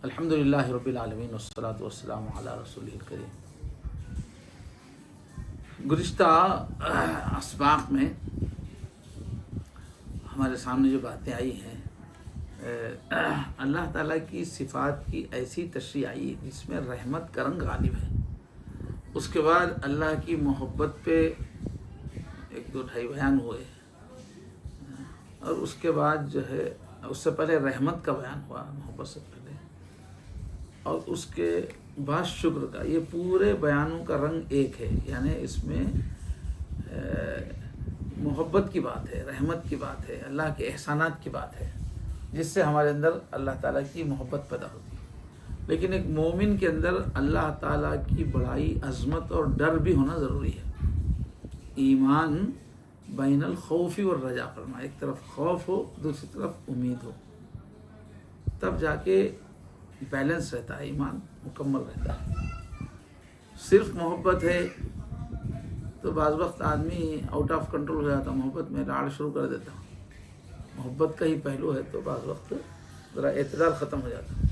الحمدللہ رب العالمین والصلاۃ والسلام علی رسولہ الکریم۔ گزشتہ اسباق میں ہمارے سامنے جو باتیں آئی ہیں، اللہ تعالیٰ کی صفات کی ایسی تشریح آئی جس میں رحمت کا رنگ غالب ہے۔ اس کے بعد اللہ کی محبت پہ ایک دو ڈھائی بیان ہوئے، اور اس کے بعد جو ہے اس سے پہلے رحمت کا بیان ہوا، محبت سے پہلے، اور اس کے بعد شکر کا۔ یہ پورے بیانوں کا رنگ ایک ہے، یعنی اس میں محبت کی بات ہے، رحمت کی بات ہے، اللہ کے احسانات کی بات ہے، جس سے ہمارے اندر اللہ تعالیٰ کی محبت پیدا ہوتی ہے۔ لیکن ایک مومن کے اندر اللہ تعالیٰ کی بڑائی، عظمت اور ڈر بھی ہونا ضروری ہے۔ ایمان بین الخوف والرجاء فرمایا، ایک طرف خوف ہو، دوسری طرف امید ہو، تب جا کے بیلنس رہتا ہے، ایمان مکمل رہتا ہے۔ صرف محبت ہے تو بعض وقت آدمی آؤٹ آف کنٹرول ہو جاتا، محبت میں راڑ شروع کر دیتا۔ محبت کا ہی پہلو ہے تو بعض وقت ذرا اعتدال ختم ہو جاتا ہے۔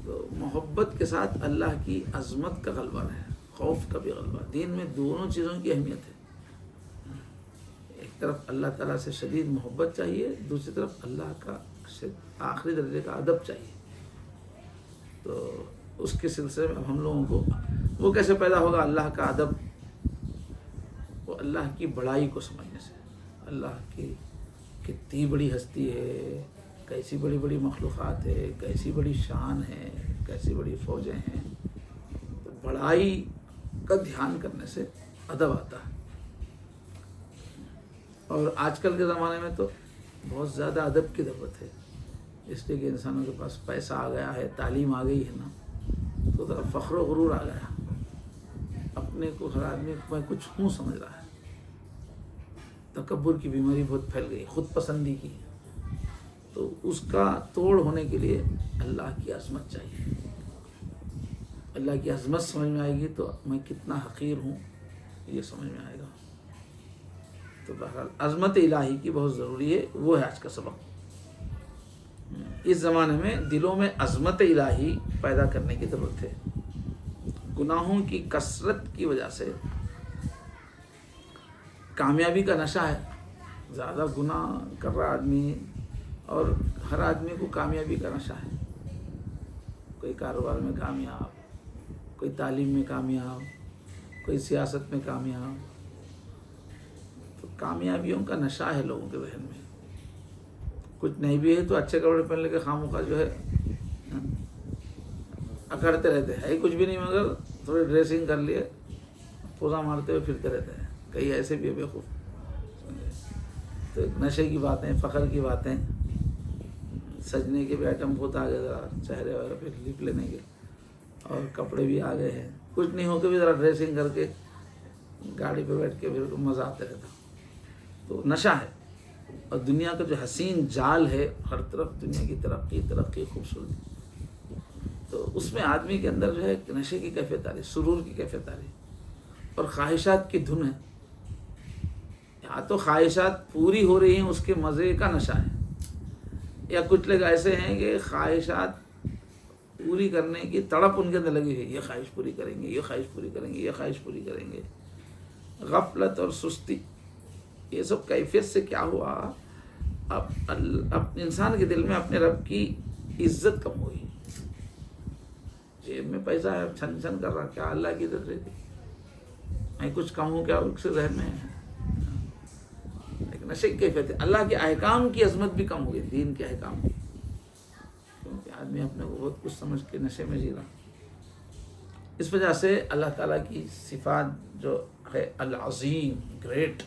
تو محبت کے ساتھ اللہ کی عظمت کا غلبہ ہے، خوف کا بھی غلبہ۔ دین میں دونوں چیزوں کی اہمیت ہے۔ ایک طرف اللہ تعالیٰ سے شدید محبت چاہیے، دوسری طرف اللہ کا آخری درجے کا ادب چاہیے۔ تو اس کے سلسلے میں اب ہم لوگوں کو وہ کیسے پیدا ہوگا؟ اللہ کا ادب، وہ اللہ کی بڑائی کو سمجھنے سے۔ اللہ کی کتنی بڑی ہستی ہے، کیسی بڑی بڑی مخلوقات ہے، کیسی بڑی شان ہے، کیسی بڑی فوجیں ہیں۔ تو بڑائی کا دھیان کرنے سے ادب آتا ہے۔ اور آج کل کے زمانے میں تو بہت زیادہ ادب کی ضرورت ہے، اس لیے کہ انسانوں کے پاس پیسہ آ گیا ہے، تعلیم آ گئی ہے نا، تو ذرا فخر و غرور آ گیا، اپنے کو ہر آدمی میں کچھ ہوں سمجھ رہا ہے۔ تکبر کی بیماری بہت پھیل گئی، خود پسندی کی۔ تو اس کا توڑ ہونے کے لیے اللہ کی عظمت چاہیے۔ اللہ کی عظمت سمجھ میں آئے گی تو میں کتنا حقیر ہوں یہ سمجھ میں آئے گا۔ تو بہرحال عظمت الہی کی بہت ضروری ہے، وہ ہے آج کا سبق۔ اس زمانے میں دلوں میں عظمت الہی پیدا کرنے کی ضرورت ہے۔ گناہوں کی کثرت کی وجہ سے کامیابی کا نشہ ہے، زیادہ گناہ کر رہا آدمی، اور ہر آدمی کو کامیابی کا نشہ ہے۔ کوئی کاروبار میں کامیاب، کوئی تعلیم میں کامیاب، کوئی سیاست میں کامیاب۔ تو کامیابیوں کا نشہ ہے لوگوں کے ذہن میں۔ کچھ نہیں بھی ہے تو اچھے کپڑے پہن لے کے خواہ جو ہے اکڑتے رہتے ہیں، کچھ بھی نہیں مگر تھوڑی ڈریسنگ کر لیے، پوزا مارتے ہوئے پھرتے رہتے ہیں۔ کئی ایسے بھی بیوقوف۔ تو نشے کی باتیں، فخر کی باتیں، سجنے کے بھی آئٹم بہت آ گئے، ذرا چہرے وغیرہ پہ لپ لینے کے، اور کپڑے بھی آ گئے ہیں۔ کچھ نہیں ہو کے بھی ذرا ڈریسنگ کر کے گاڑی پہ بیٹھ کے پھر مزہ آتے رہتا۔ تو نشہ ہے، اور دنیا کا جو حسین جال ہے، ہر طرف دنیا کی ترقی، خوبصورتی، تو اس میں آدمی کے اندر جو ہے نشے کی کیفیت آ رہی، سرور کی کیفیت آ رہی، اور خواہشات کی دھن ہے۔ یا تو خواہشات پوری ہو رہی ہیں، اس کے مزے کا نشہ ہے، یا کچھ لوگ ایسے ہیں کہ خواہشات پوری کرنے کی تڑپ ان کے اندر لگی ہوئی، یہ خواہش پوری کریں گے، یہ خواہش پوری کریں گے، یہ خواہش پوری کریں گے۔ غفلت اور سستی، یہ سب کیفیت سے کیا ہوا؟ اب انسان کے دل میں اپنے رب کی عزت کم ہوئی۔ جیب میں پیسہ ہے، چھن چھن کر رہا، کیا اللہ کی عزت رہتی؟ میں کچھ کم ہوں کیا اس کے ذہن میں ہے؟ لیکن نشے کی کیفیت ہے۔ اللہ کے احکام کی عظمت بھی کم ہو گئی، دین کے احکام کی، کیونکہ آدمی اپنے کو بہت کچھ سمجھ کے نشے میں جی رہا۔ اس وجہ سے اللہ تعالیٰ کی صفات جو ہے العظیم، گریٹ،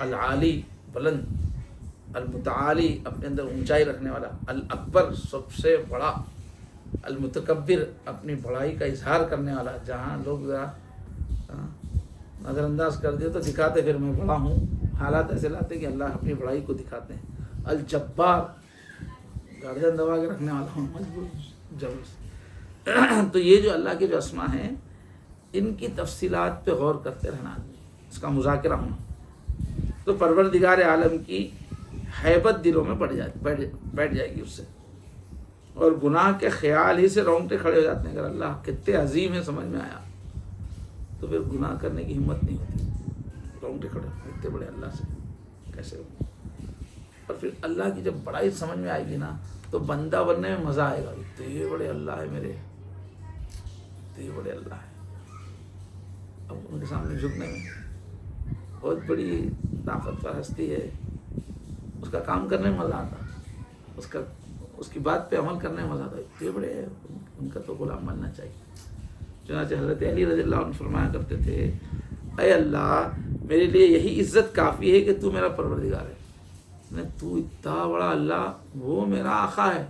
العالی، بلند، المتعالی، اپنے اندر اونچائی رکھنے والا، الاکبر، سب سے بڑا، المتکبر، اپنی بڑائی کا اظہار کرنے والا۔ جہاں لوگ ذرا نظر انداز کر دیے تو دکھاتے پھر میں بڑا ہوں، حالات ایسے لاتے کہ اللہ اپنی بڑائی کو دکھاتے ہیں۔ الجبار، گردن دبا کے رکھنے والا ہوں، مجبور جبر سے۔ تو یہ جو اللہ کے جو اسما ہیں، ان کی تفصیلات پہ غور کرتے رہنا آدمی، اس کا مذاکرہ ہونا، تو پروردگار عالم کی ہیبت دلوں میں بیٹھ جائے گی اس سے۔ اور گناہ کے خیال ہی سے رونگٹے کھڑے ہو جاتے ہیں. اگر اللہ کتنے عظیم ہے سمجھ میں آیا تو پھر گناہ کرنے کی ہمت نہیں ہوتی. رونگٹے کھڑے اتنے بڑے اللہ سے کیسے ہو. اور پھر اللہ کی جب بڑائی سمجھ میں آئے گی نا تو بندہ بننے میں مزہ آئے گا. اتنے بڑے اللہ ہے میرے, اتنے بڑے اللہ ہے. اب ان کے سامنے جھکنے میں بہت بڑی طاقتور ہستی ہے, اس کا کام کرنے میں مزہ آتا, اس کی بات پہ عمل کرنے میں مزہ آتا. اتنے بڑے ہیں, ان کا تو غلام بننا چاہیے. چنانچہ حضرت علی رضی اللہ عنہ فرمایا کرتے تھے, اے اللہ میرے لیے یہی عزت کافی ہے کہ تو میرا پروردگار ہے. تو اتنا بڑا اللہ, وہ میرا آقا ہے.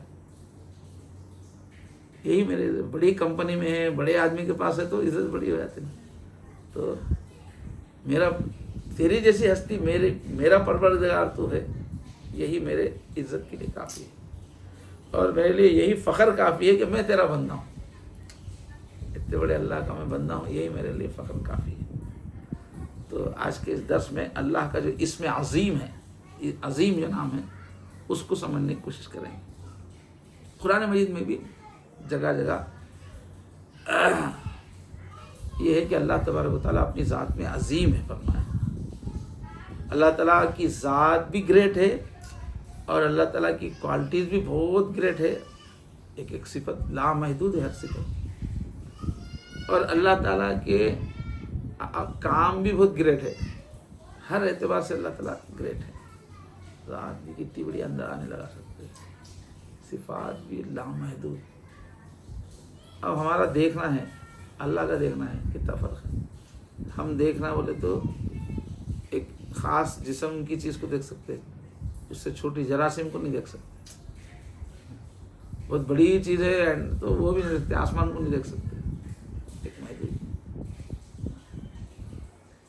یہی میرے بڑی کمپنی میں ہے, بڑے آدمی کے پاس ہے تو عزت بڑی ہو جاتی ہے. تو میرا تیری جیسی ہستی, میرا پروردگار تو ہے, یہی میرے عزت کے لیے کافی ہے. اور میرے لیے یہی فخر کافی ہے کہ میں تیرا بندہ ہوں. اتنے بڑے اللہ کا میں بندہ ہوں, یہی میرے لیے فخر کافی ہے. تو آج کے اس درس میں اللہ کا جو اسم عظیم ہے, عظیم جو نام ہے, اس کو سمجھنے کی کوشش کریں گے. قرآن مجید میں بھی جگہ جگہ یہ ہے کہ اللہ تبارک و تعالیٰ اپنی ذات میں عظیم ہے فرمایا. اللہ تعالیٰ کی ذات بھی گریٹ ہے اور اللہ تعالیٰ کی کوالٹیز بھی بہت گریٹ ہے. ایک ایک صفت لامحدود ہے ہر صفت. اور اللہ تعالیٰ کے کام بھی بہت گریٹ ہے, ہر اعتبار سے اللہ تعالیٰ گریٹ ہے. ذات بھی کتنی بڑی اندر آنے لگا سکتے, صفات بھی لامحدود. اب ہمارا دیکھنا ہے, اللہ کا دیکھنا ہے, کتنا فرق ہے. ہم دیکھنا بولے تو ایک خاص جسم کی چیز کو دیکھ سکتے, اس سے چھوٹی جراثیم کو نہیں دیکھ سکتے. بہت بڑی چیز ہے تو وہ بھی نہیں دیکھتے, آسمان کو نہیں دیکھ سکتے, ایک محدود.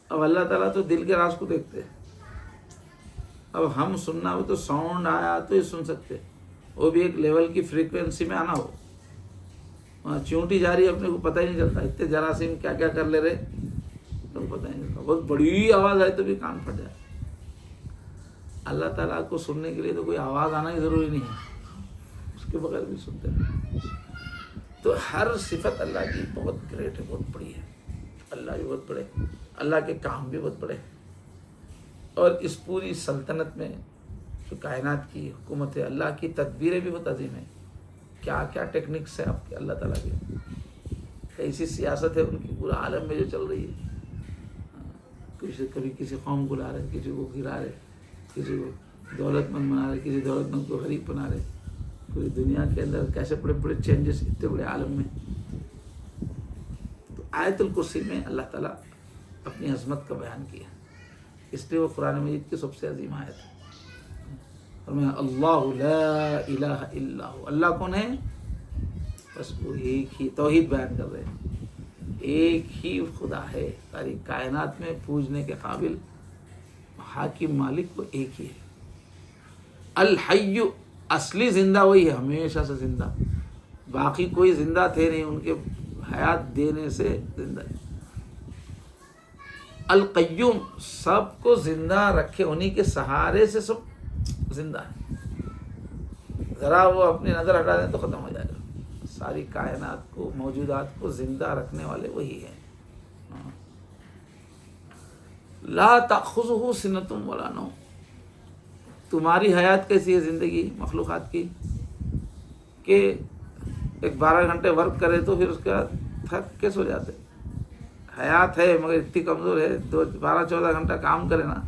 اب اللہ تعالیٰ تو دل کے راز کو دیکھتے ہیں. اب ہم سننا ہو تو ساؤنڈ آیا تو ہی سن سکتے, وہ بھی ایک لیول کی فریکوینسی میں آنا ہو. وہاں چونٹی جا رہی ہے, اپنے کو پتہ ہی نہیں چلتا, اتنے جراثیم کیا کیا کر لے رہے تو پتہ ہی نہیں چلتا. بہت بڑی آواز آئے تو بھی کان پھٹ جائے. اللہ تعالیٰ کو سننے کے لیے تو کوئی آواز آنا ہی ضروری نہیں ہے, اس کے بغیر بھی سنتے ہیں. تو ہر صفت اللہ کی بہت گریٹ ہے, بہت بڑی ہے. اللہ بھی بہت بڑے, اللہ کے کام بھی بہت بڑے. اور اس پوری سلطنت میں جو کائنات کی حکومت ہے, اللہ کی تدبیریں بھی بہت عظیم ہیں. کیا کیا ٹیکنکس ہیں آپ کے اللہ تعالیٰ کے, ایسی سیاست ہے ان کی پورا عالم میں جو چل رہی ہے. کبھی کسی قوم کو لا رہے, کسی کو گرا رہے, کسی کو دولت مند بنا رہے, کسی دولت مند کو غریب بنا رہے. پوری دنیا کے اندر کیسے بڑے بڑے چینجز اتنے بڑے عالم میں. تو آیت الکرسی میں اللہ تعالیٰ اپنی عظمت کا بیان کیا, اس لیے وہ قرآن مجید کی سب سے عظیم آیت ہے. فرمایا اللہ لا الہ الا ہو, اللہ کون ہے؟ بس وہ ایک ہی, توحید بیان کر رہے ہیں. ایک ہی خدا ہے, ساری کائنات میں پوجنے کے قابل حاکم مالک وہ ایک ہی ہے. الحی, اصلی زندہ وہی ہے, ہمیشہ سے زندہ. باقی کوئی زندہ تھے نہیں, ان کے حیات دینے سے زندہ ہے. القیوم, سب کو زندہ رکھے, انہی کے سہارے سے سب زندہ ہے. ذرا وہ اپنی نظر ہٹا دیں تو ختم ہو جائے گا. ساری کائنات کو, موجودات کو زندہ رکھنے والے وہی ہیں. لا تأخذہ سنۃ ولا نوم. تمہاری حیات کیسی ہے زندگی مخلوقات کی کہ ایک 12 گھنٹے ورک کرے تو پھر اس کے بعد تھک کے سو جاتے. حیات ہے مگر اتنی کمزور ہے, 12-14 گھنٹہ کام کرے نا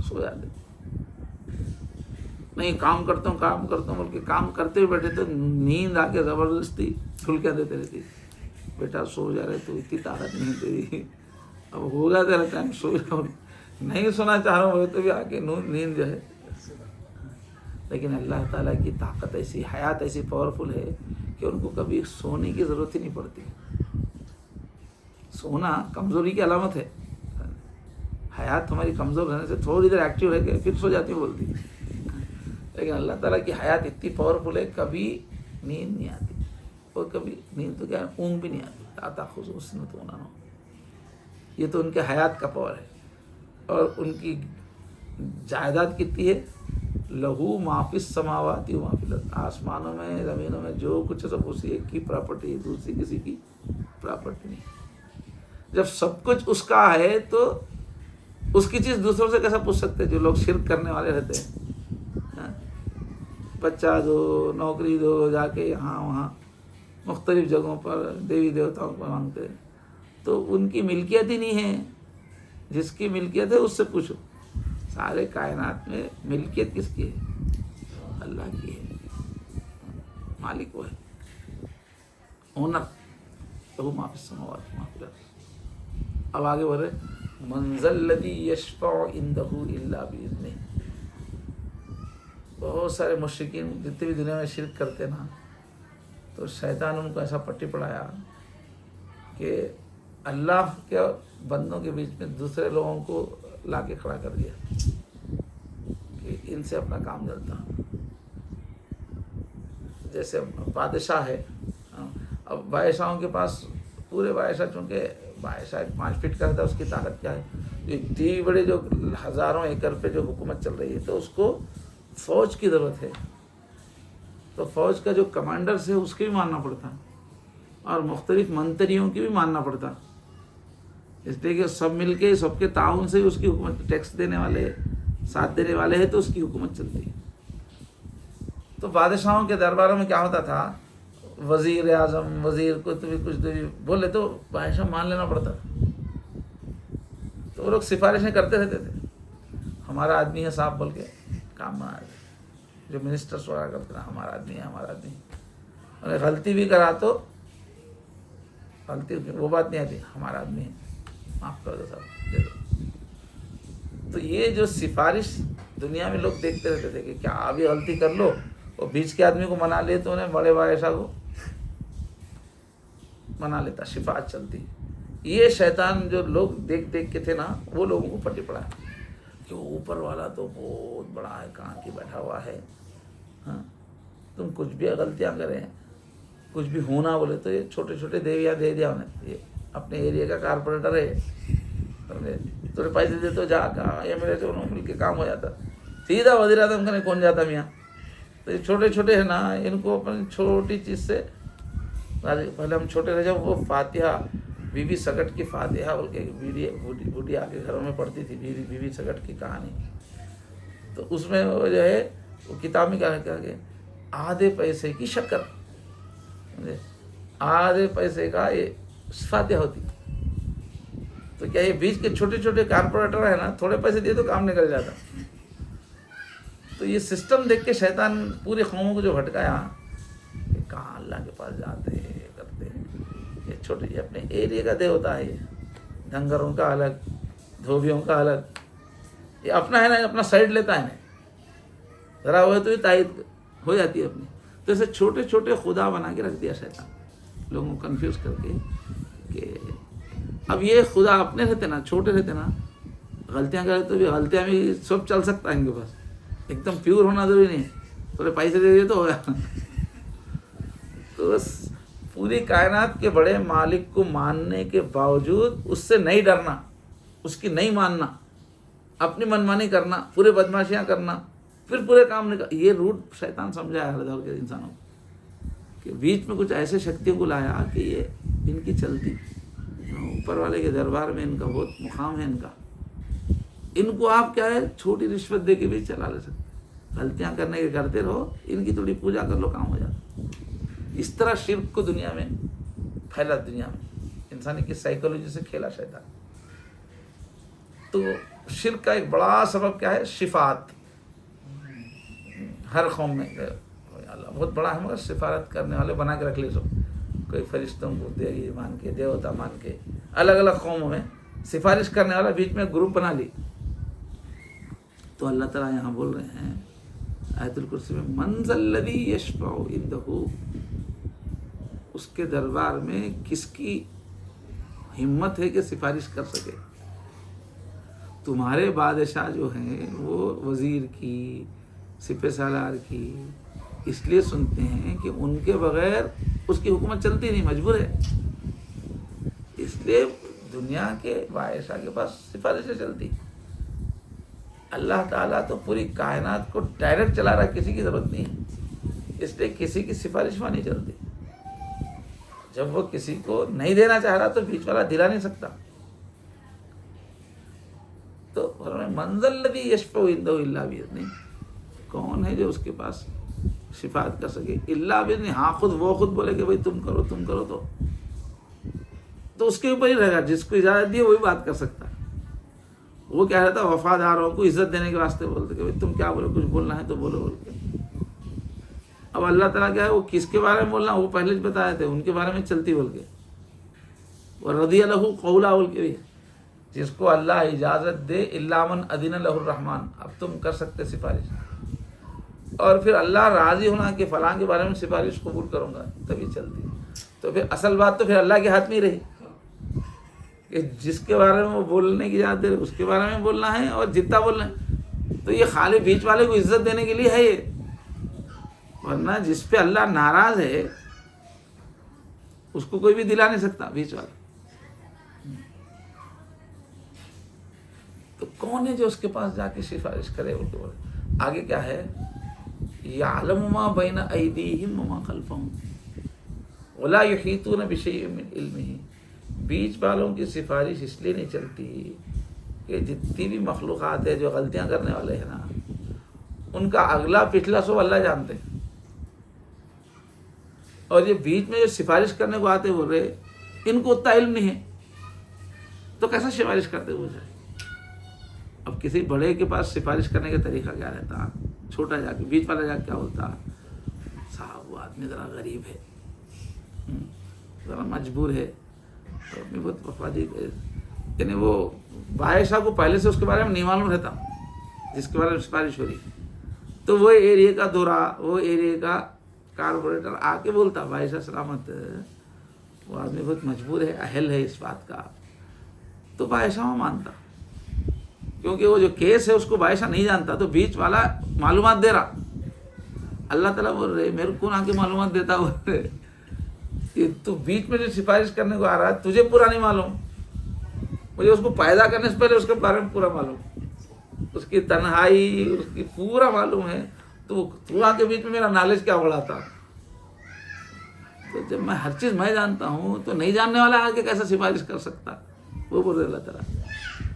سو جاتے. نہیں کام کرتا ہوں بلکہ کام کرتے ہوئے بیٹھے تو نیند آ کے زبردستی ٹھلکیاں دیتے رہتی, بیٹا سو جا رہے تو اتنی طاقت نہیں تیری, اب ہو جاتا رہتا ہے سو جاؤ, نہیں سونا چاہ رہا ہوں تو بھی آ کے نیند جو ہے. لیکن اللہ تعالیٰ کی طاقت ایسی, حیات ایسی پاورفل ہے کہ ان کو کبھی سونے کی ضرورت ہی نہیں پڑتی. سونا کمزوری کی علامت ہے. حیات ہماری کمزور رہنے سے تھوڑی دیر ایکٹیو رہ کے پھر سو جاتی ہوں بولتی. لیکن اللہ تعالیٰ کی حیات اتنی پاورفل ہے, کبھی نیند نہیں آتی, اور کبھی نیند تو کیا اونگ بھی نہیں آتی. لا تأخذہ سنۃ ولا نوم, یہ تو ان کے حیات کا پاور ہے. اور ان کی جائیداد کتنی ہے, لہو ما فی السماوات و ما فی الارض، آسمانوں میں زمینوں میں جو کچھ ہے سب اسی ایک کی پراپرٹی ہے، دوسری کسی کی پراپرٹی نہیں۔ جب سب کچھ اس کا ہے تو اس کی چیز دوسروں سے کیسا پوچھ سکتے ہیں؟ جو لوگ شرک کرنے والے رہتے ہیں، بچہ دو، نوکری دو، جا کے یہاں وہاں مختلف جگہوں پر دیوی دیوتاؤں کو مانگتے ہیں، تو ان کی ملکیت ہی نہیں ہے۔ جس کی ملکیت ہے اس سے پوچھو۔ سارے کائنات میں ملکیت کس کی ہے؟ اللہ کی ہے، مالک وہ ہے، اونر، لہو ما فی السماوات و ما فی الارض۔ اب آگے بڑھ رہے، من ذا الذی یشفع عندہ الا باذنہ۔ بہت سارے مشرکین جتنے بھی دنیا میں شرک کرتے نا، تو شیطان ان کو ایسا پٹی پڑھایا کہ اللہ کے بندوں کے بیچ میں دوسرے لوگوں کو لا کے کھڑا کر دیا کہ ان سے اپنا کام چلتا۔ جیسے بادشاہ ہے، اب بادشاہوں کے پاس پورے بادشاہ، چونکہ بادشاہ 5 فٹ کا رہتا ہے، اس کی طاقت کیا ہے؟ اتنی بڑے جو ہزاروں ایکڑ پہ جو حکومت چل رہی ہے، تو اس کو فوج کی ضرورت ہے، تو فوج کا جو کمانڈرز ہے اس کے بھی ماننا پڑتا، اور مختلف منتریوں کی بھی ماننا پڑتا، اس لیے کہ سب مل کے سب کے تعاون سے اس کی حکومت، ٹیکس دینے والے ساتھ دینے والے ہیں تو اس کی حکومت چلتی ہے۔ تو بادشاہوں کے درباروں میں کیا ہوتا تھا، وزیر اعظم، وزیر کو کچھ بولے تو بادشاہ مان لینا پڑتا، تو وہ لوگ سفارشیں کرتے رہتے تھے، ہمارا آدمی ہے صاحب بول کے کام بنا رہے، جو منسٹرس وغیرہ کرتے ہیں، ہمارا آدمی ہے، ہمارا آدمی ہے، اور غلطی بھی کرا تو غلطی وہ بات نہیں آتی، ہمارا آدمی ہے، معاف کر دو صاحب، دے دو۔ تو یہ جو سفارش دنیا میں لوگ دیکھتے رہتے تھے کہ کیا ابھی غلطی کر لو، اور بیچ کے آدمی کو منا لے تو انہیں بڑے بادشاہ کو منا لیتا، شفاعت چلتی۔ یہ شیطان جو لوگ دیکھ دیکھ کے تھے نا، وہ لوگوں کو پٹی پڑا کہ اوپر والا تو بہت بڑا ہے، کہاں کی بیٹھا ہوا ہے، ہاں تم کچھ بھی غلطیاں کریں، کچھ بھی ہونا بولے تو یہ چھوٹے چھوٹے دیویاں دے دیا انہیں، یہ اپنے ایریا کا کارپوریٹر ہے، تھوڑے پیسے دے تو جا کہاں یہ میرے سے انہوں مل کے کام ہو جاتا، سیدھا وزیر اعظم کا نہیں کون جاتا میاں۔ تو یہ چھوٹے چھوٹے ہیں نا، ان کو اپنی چھوٹی چیز سے، پہلے ہم چھوٹے رہ جب وہ فاتحہ، بی بی سگٹ کی فاتحہ بول کے بوڑھی آ کے گھروں میں پڑھتی تھی، بی بی سگٹ کی کہانی، تو اس میں وہ جو ہے وہ کتاب میں کیا کہ آدھے پیسے کی شکر، آدھے پیسے کا یہ فاتحہ ہوتی۔ تو کیا یہ بیچ کے چھوٹے چھوٹے کارپوریٹر ہے نا، تھوڑے پیسے دیے تو کام نکل جاتا۔ تو یہ سسٹم دیکھ کے شیطان پوری قوموں کو جو بھٹکایا کہ کہاں اللہ کے پاس جاتے کرتے، یہ چھوٹے یہ اپنے ایریا کا دیوتا ہے، یہ دھنگروں کا الگ، دھوبیوں کا الگ، یہ اپنا ہے نا، اپنا سائڈ لیتا ہے نا، ذرا ہوئے تو یہ تائید ہو جاتی ہے اپنی۔ تو ایسے چھوٹے چھوٹے خدا بنا کے رکھ دیا شیطان، لوگوں کو کنفیوز کر کے کہ اب یہ خدا اپنے رہتے نا، چھوٹے رہتے نا، غلطیاں کرے تو بھی غلطیاں بھی سب چل سکتا ہے ان کے پاس، ایک دم پیور ہونا ضروری نہیں ہے، تھوڑے پیسے دے دیے تو ہو گیا۔ تو پوری کائنات کے بڑے مالک کو ماننے کے باوجود اس سے نہیں ڈرنا، اس کی نہیں ماننا، اپنی منمانی کرنا، پورے بدماشیاں کرنا، پھر پورے کام نکل، یہ روٹ شیطان سمجھایا ہر دور کے انسانوں کو، کہ بیچ میں کچھ ایسے شکتیوں کو لایا کہ یہ ان کی چلتی، اوپر والے کے دربار میں ان کا بہت مقام ہے، ان کا، ان کو آپ کیا ہے چھوٹی رشوت دے کے بھی چلا لے سکتے، غلطیاں کرنے کے کرتے رہو، ان کی تھوڑی پوجا کر لو، کام ہو جاتا۔ اس طرح شرک کو دنیا میں پھیلا، دنیا میں انسانی کی سائیکولوجی سے کھیلا شیطان۔ تو شرک کا ایک بڑا سبب کیا ہے؟ شفاعت، ہر قوم میں اللہ بہت بڑا ہے، مگر سفارت کرنے والے بنا کے رکھ لے سو، کوئی فرشتوں کو دیوی مان کے، دیوتا مان کے، الگ الگ قوموں میں سفارش کرنے والا بیچ میں گروپ بنا لی۔ تو اللہ تعالیٰ یہاں بول رہے ہیں آیت الکرسی میں، من ذا الذی یشفع عندہ، اس کے دربار میں کس کی ہمت ہے کہ سفارش کر سکے؟ تمہارے بادشاہ جو ہیں وہ وزیر کی، سپہ سالار کی اس لیے سنتے ہیں کہ ان کے بغیر اس کی حکومت چلتی نہیں، مجبور ہے، اس لیے دنیا کے بادشاہ کے پاس سفارشیں چلتی۔ اللہ تعالیٰ تو پوری کائنات کو ڈائریکٹ چلا رہا ہے، کسی کی ضرورت نہیں ہے، اس لیے کسی کی سفارش وہاں نہیں چلتی. جب وہ کسی کو نہیں دینا چاہ رہا تو بیچ والا دلا نہیں سکتا. تو منزل الذی یشفع عندہ الا باذنہ، کون ہے جو اس کے پاس شفاعت کر سکے الا باذنہ. ہاں خود وہ خود بولے کہ بھائی تم کرو تو اس کے اوپر ہی رہے گا. جس کو اجازت دی وہی بات کر سکتا ہے. وہ کیا رہتا ہے وفاداروں کو عزت دینے کے واسطے بولتے کہ بھائی تم کیا بولو، کچھ بولنا ہے تو بولو بول کے. اب اللہ تعالیٰ کیا ہے، وہ کس کے بارے میں بولنا وہ پہلے ہی بتائے تھے، ان کے بارے میں چلتی بول کے. وہ رضی لہ قولا بول کے بھی، جس کو اللہ اجازت دے الا من اذن لہ الرحمن، اب تم کر سکتے سفارش. اور پھر اللہ راضی ہونا کہ فلاں کے بارے میں سفارش قبول کروں گا تبھی چلتی. تو پھر اصل بات تو پھر اللہ کے ہاتھ میں ہی رہی کہ جس کے بارے میں وہ بولنے کی اجازت دے اس کے بارے میں بولنا ہے اور جتنا بولنا ہے. تو یہ خالی بیچ والے کو عزت دینے کے لیے ہے یہ، ورنہ جس پہ اللہ ناراض ہے اس کو کوئی بھی دلا نہیں سکتا بیچ والا. تو کون ہے جو اس کے پاس جا کے سفارش کرے؟ ان کو آگے کیا ہے، یعلم ما بین ایدیہم وما خلفہم ولا یحیطون بشیء من علمہ. بیچ والوں کی سفارش اس لیے نہیں چلتی کہ جتنی بھی مخلوقات ہے جو غلطیاں کرنے والے ہیں نا، ان کا اگلا پچھلا سب اللہ جانتے ہیں. اور یہ بیچ میں جو سفارش کرنے کو آتے بول رہے ان کو اتنا علم نہیں ہے تو کیسا سفارش کرتے ہو جائے. اب کسی بڑے کے پاس سفارش کرنے کا طریقہ کیا رہتا، چھوٹا جا کے بیچ والا جا کے کیا ہوتا، صاحب وہ آدمی ذرا غریب ہے، ذرا مجبور ہے، تو اپنی بہت وفادی، یعنی وہ بادشاہ کو پہلے سے اس کے بارے میں نہیں معلوم رہتا جس کے بارے میں سفارش ہو رہی. تو وہ ایریے کا دورہ، وہ ایریے کا کارپوریٹر آ کے بولتا بادشاہ سلامت وہ آدمی بہت مجبور ہے، اہل ہے اس بات کا. تو بادشاہ وہ مانتا، کیونکہ وہ جو کیس ہے اس کو بادشاہ نہیں جانتا، تو بیچ والا معلومات دے رہا. اللہ تعالیٰ بول رہے میرے کو آ کے معلومات دیتا بول رہے کہ تو بیچ میں جو سفارش کرنے کو آ رہا ہے تجھے پورا نہیں معلوم، مجھے اس کو پیدا کرنے سے پہلے اس کے بارے میں پورا معلوم، اس کی تنہائی اس کی پورا معلوم ہے. تو آ کے بیچ میں میرا نالج کیا بڑھاتا. تو جب میں ہر چیز میں جانتا ہوں تو نہیں جاننے والا آ کے کیسا سفارش کر سکتا. وہ بول رہے اللہ تعالیٰ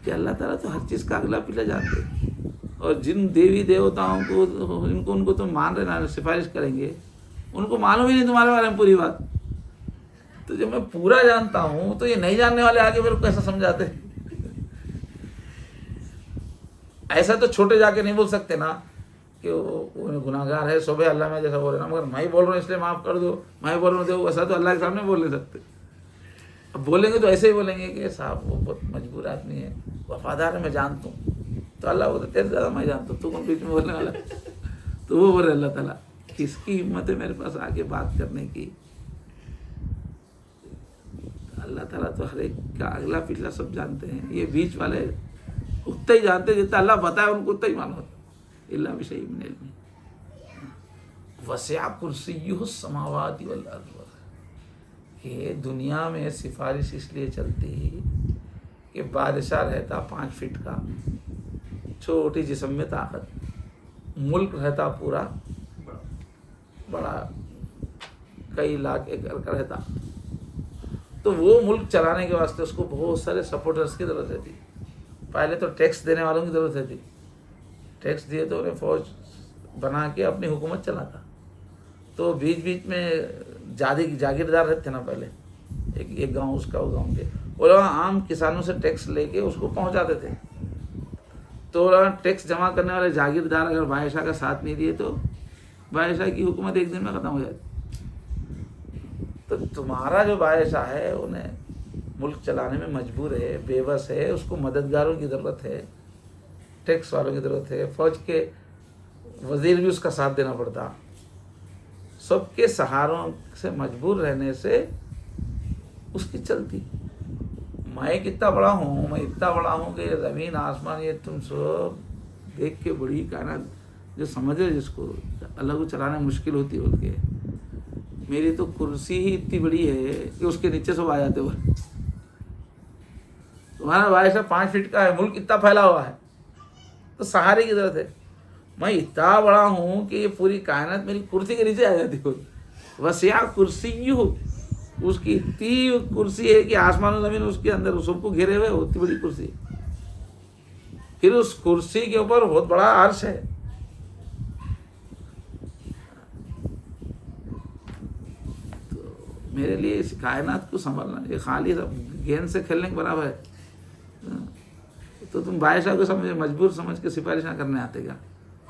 کہ اللہ تعالیٰ تو ہر چیز کا اگلا پچھلا جانتے ہیں. اور جن دیوی دیوتاؤں کو ان کو تم مان رہے نا سفارش کریں گے، ان کو معلوم ہی نہیں تمہارے بارے میں پوری بات. تو جب میں پورا جانتا ہوں تو یہ نہیں جاننے والے آگے میرے کو کیسا سمجھاتے. ایسا تو چھوٹے جا کے نہیں بول سکتے نا کہ وہ گناہ گار ہے صبح اللہ میں جیسا بول رہے نا، مگر میں ہی بول رہا ہوں اس لیے معاف کر دو، میں ہی بول رہا ہوں. ایسا تو اللہ کے سامنے بول نہیں سکتے. اب بولیں گے تو ایسے ہی بولیں گے کہ صاحب وہ بہت مجبور آدمی ہے، وفادار ہے، میں جانتا ہوں. تو اللہ بولتا تیرے زیادہ میں جانتا ہوں، تو کون بیچ میں بولنے والا. تو وہ بول رہے اللہ تعالیٰ کس کی ہمت ہے میرے پاس آگے بات کرنے کی. اللہ تعالیٰ تو ہر ایک کا اگلا پچھلا سب جانتے ہیں. یہ بیچ والے اتنا ہی جانتے جتنا اللہ بتایا ان کو اتنا ہی معلوم ہوتا. اللہ بشیء من علمہ وسع کرسیہ السماوات والارض. کہ دنیا میں سفارش اس لیے چلتی کہ بادشاہ رہتا 5 فٹ کا، چھوٹی جسم میں طاقت، ملک رہتا پورا بڑا کئی لاکھ ایکڑ کا رہتا. تو وہ ملک چلانے کے واسطے اس کو بہت سارے سپورٹرز کی ضرورت رہتی. پہلے تو ٹیکس دینے والوں کی ضرورت رہتی، ٹیکس دیے تو انہیں فوج بنا کے اپنی حکومت چلاتا. تو بیچ بیچ میں جاگیردار رہتے نا پہلے، ایک گاؤں اس کا وہ گاؤں کے، وہ لوگ عام کسانوں سے ٹیکس لے کے اس کو پہنچاتے تھے. تو ٹیکس جمع کرنے والے جاگیردار اگر بادشاہ کا ساتھ نہیں دیے تو بادشاہ کی حکومت ایک دن میں ختم ہو جاتی. تو تمہارا جو بادشاہ ہے انہیں ملک چلانے میں مجبور ہے، بے بس ہے، اس کو مددگاروں کی ضرورت ہے، ٹیکس والوں کی ضرورت ہے، فوج کے وزیر بھی اس کا ساتھ دینا پڑتا. سب کے سہاروں سے مجبور رہنے سے اس کی چلتی. میں کتنا بڑا ہوں، میں اتنا بڑا ہوں کہ زمین آسمان یہ تم سب دیکھ کے بڑی کائنات جو سمجھے جس کو اللہ کو چلانا مشکل ہوتی ہے بول کے، میری تو کرسی ہی اتنی بڑی ہے کہ اس کے نیچے سب آ جاتے ہو. تمہارا بادشاہ 5 فٹ کا ہے، ملک اتنا پھیلا ہوا ہے، تو سہارے کی ضرورت ہے. میں اتنا بڑا ہوں کہ یہ پوری کائنات میری کرسی کے نیچے آ جاتی ہو. وسیع کرسی ہو، اس کی اتنی کرسی ہے کہ آسمان و زمین اس کے اندر سب کو گھیرے ہوئے، اتنی بڑی کرسی. پھر اس کرسی کے اوپر بہت بڑا عرش ہے. تو میرے لیے اس کائنات کو سنبھالنا یہ خالی گیند سے کھیلنے کے برابر ہے. تو تم بادشاہ کو مجبور سمجھ کے سفارشاں کرنے آتے گا.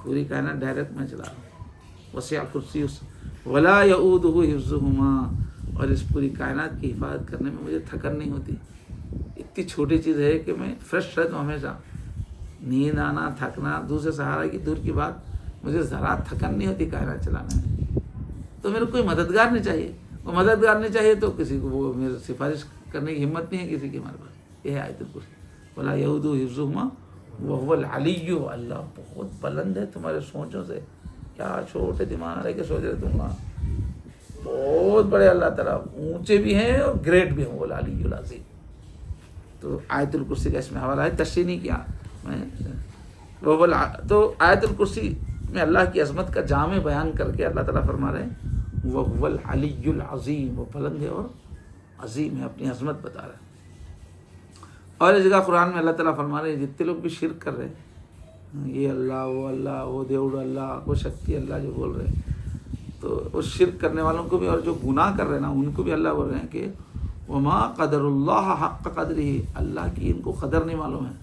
پوری کائنات ڈائریکٹ میں چلا رہا ہوں. وسیع کرسی ولا یعودہ حفظہما، اور اس پوری کائنات کی حفاظت کرنے میں مجھے تھکن نہیں ہوتی. اتنی چھوٹی چیز ہے کہ میں فریش رہتا ہوں ہمیشہ. نیند آنا، تھکنا دوسرے سہارا کی دور کی بات، مجھے ذرا تھکن نہیں ہوتی کائنات چلانے میں. تو میرے کوئی مددگار نہیں چاہیے. وہ مددگار نہیں چاہیے تو کسی کو وہ میرے سفارش کرنے کی ہمت نہیں ہے کسی کی ہمارے پاس. یہ ہے آیت الکرسی. ولا یعودہ حفظہما وہو العلی، اللہ بہت بلند ہے تمہارے سوچوں سے. کیا چھوٹے دماغ رہ کے سوچ رہے تم. بہت بڑے اللہ تعالیٰ، اونچے بھی ہیں اور گریٹ بھی ہیں، وہ العلی العظیم. تو آیت الکرسی کا اس میں حوالہ ہے، تشریح نہیں کیا میں. تو آیت الکرسی میں اللہ کی عظمت کا جامع بیان کر کے اللہ تعالیٰ فرما رہے ہیں وَهُوَ الْعَلِيُّ الْعَظِيمُ، وہ بلند ہے اور عظیم ہے، اپنی عظمت بتا رہے ہیں. اور اس جگہ قرآن میں اللہ تعالیٰ فرما رہے ہیں جتنے لوگ بھی شرک کر رہے ہیں، یہ اللہ وہ دیوڑ اللہ، وہ شکتی اللہ جو بول رہے ہیں، تو اس شرک کرنے والوں کو بھی اور جو گناہ کر رہے ہیں نا ان کو بھی اللہ بول رہے ہیں کہ وَمَا قَدَرُ اللَّهَ حَقَّ قَدْرِهِ، اللہ کی ان کو قدر نہیں معلوم ہے.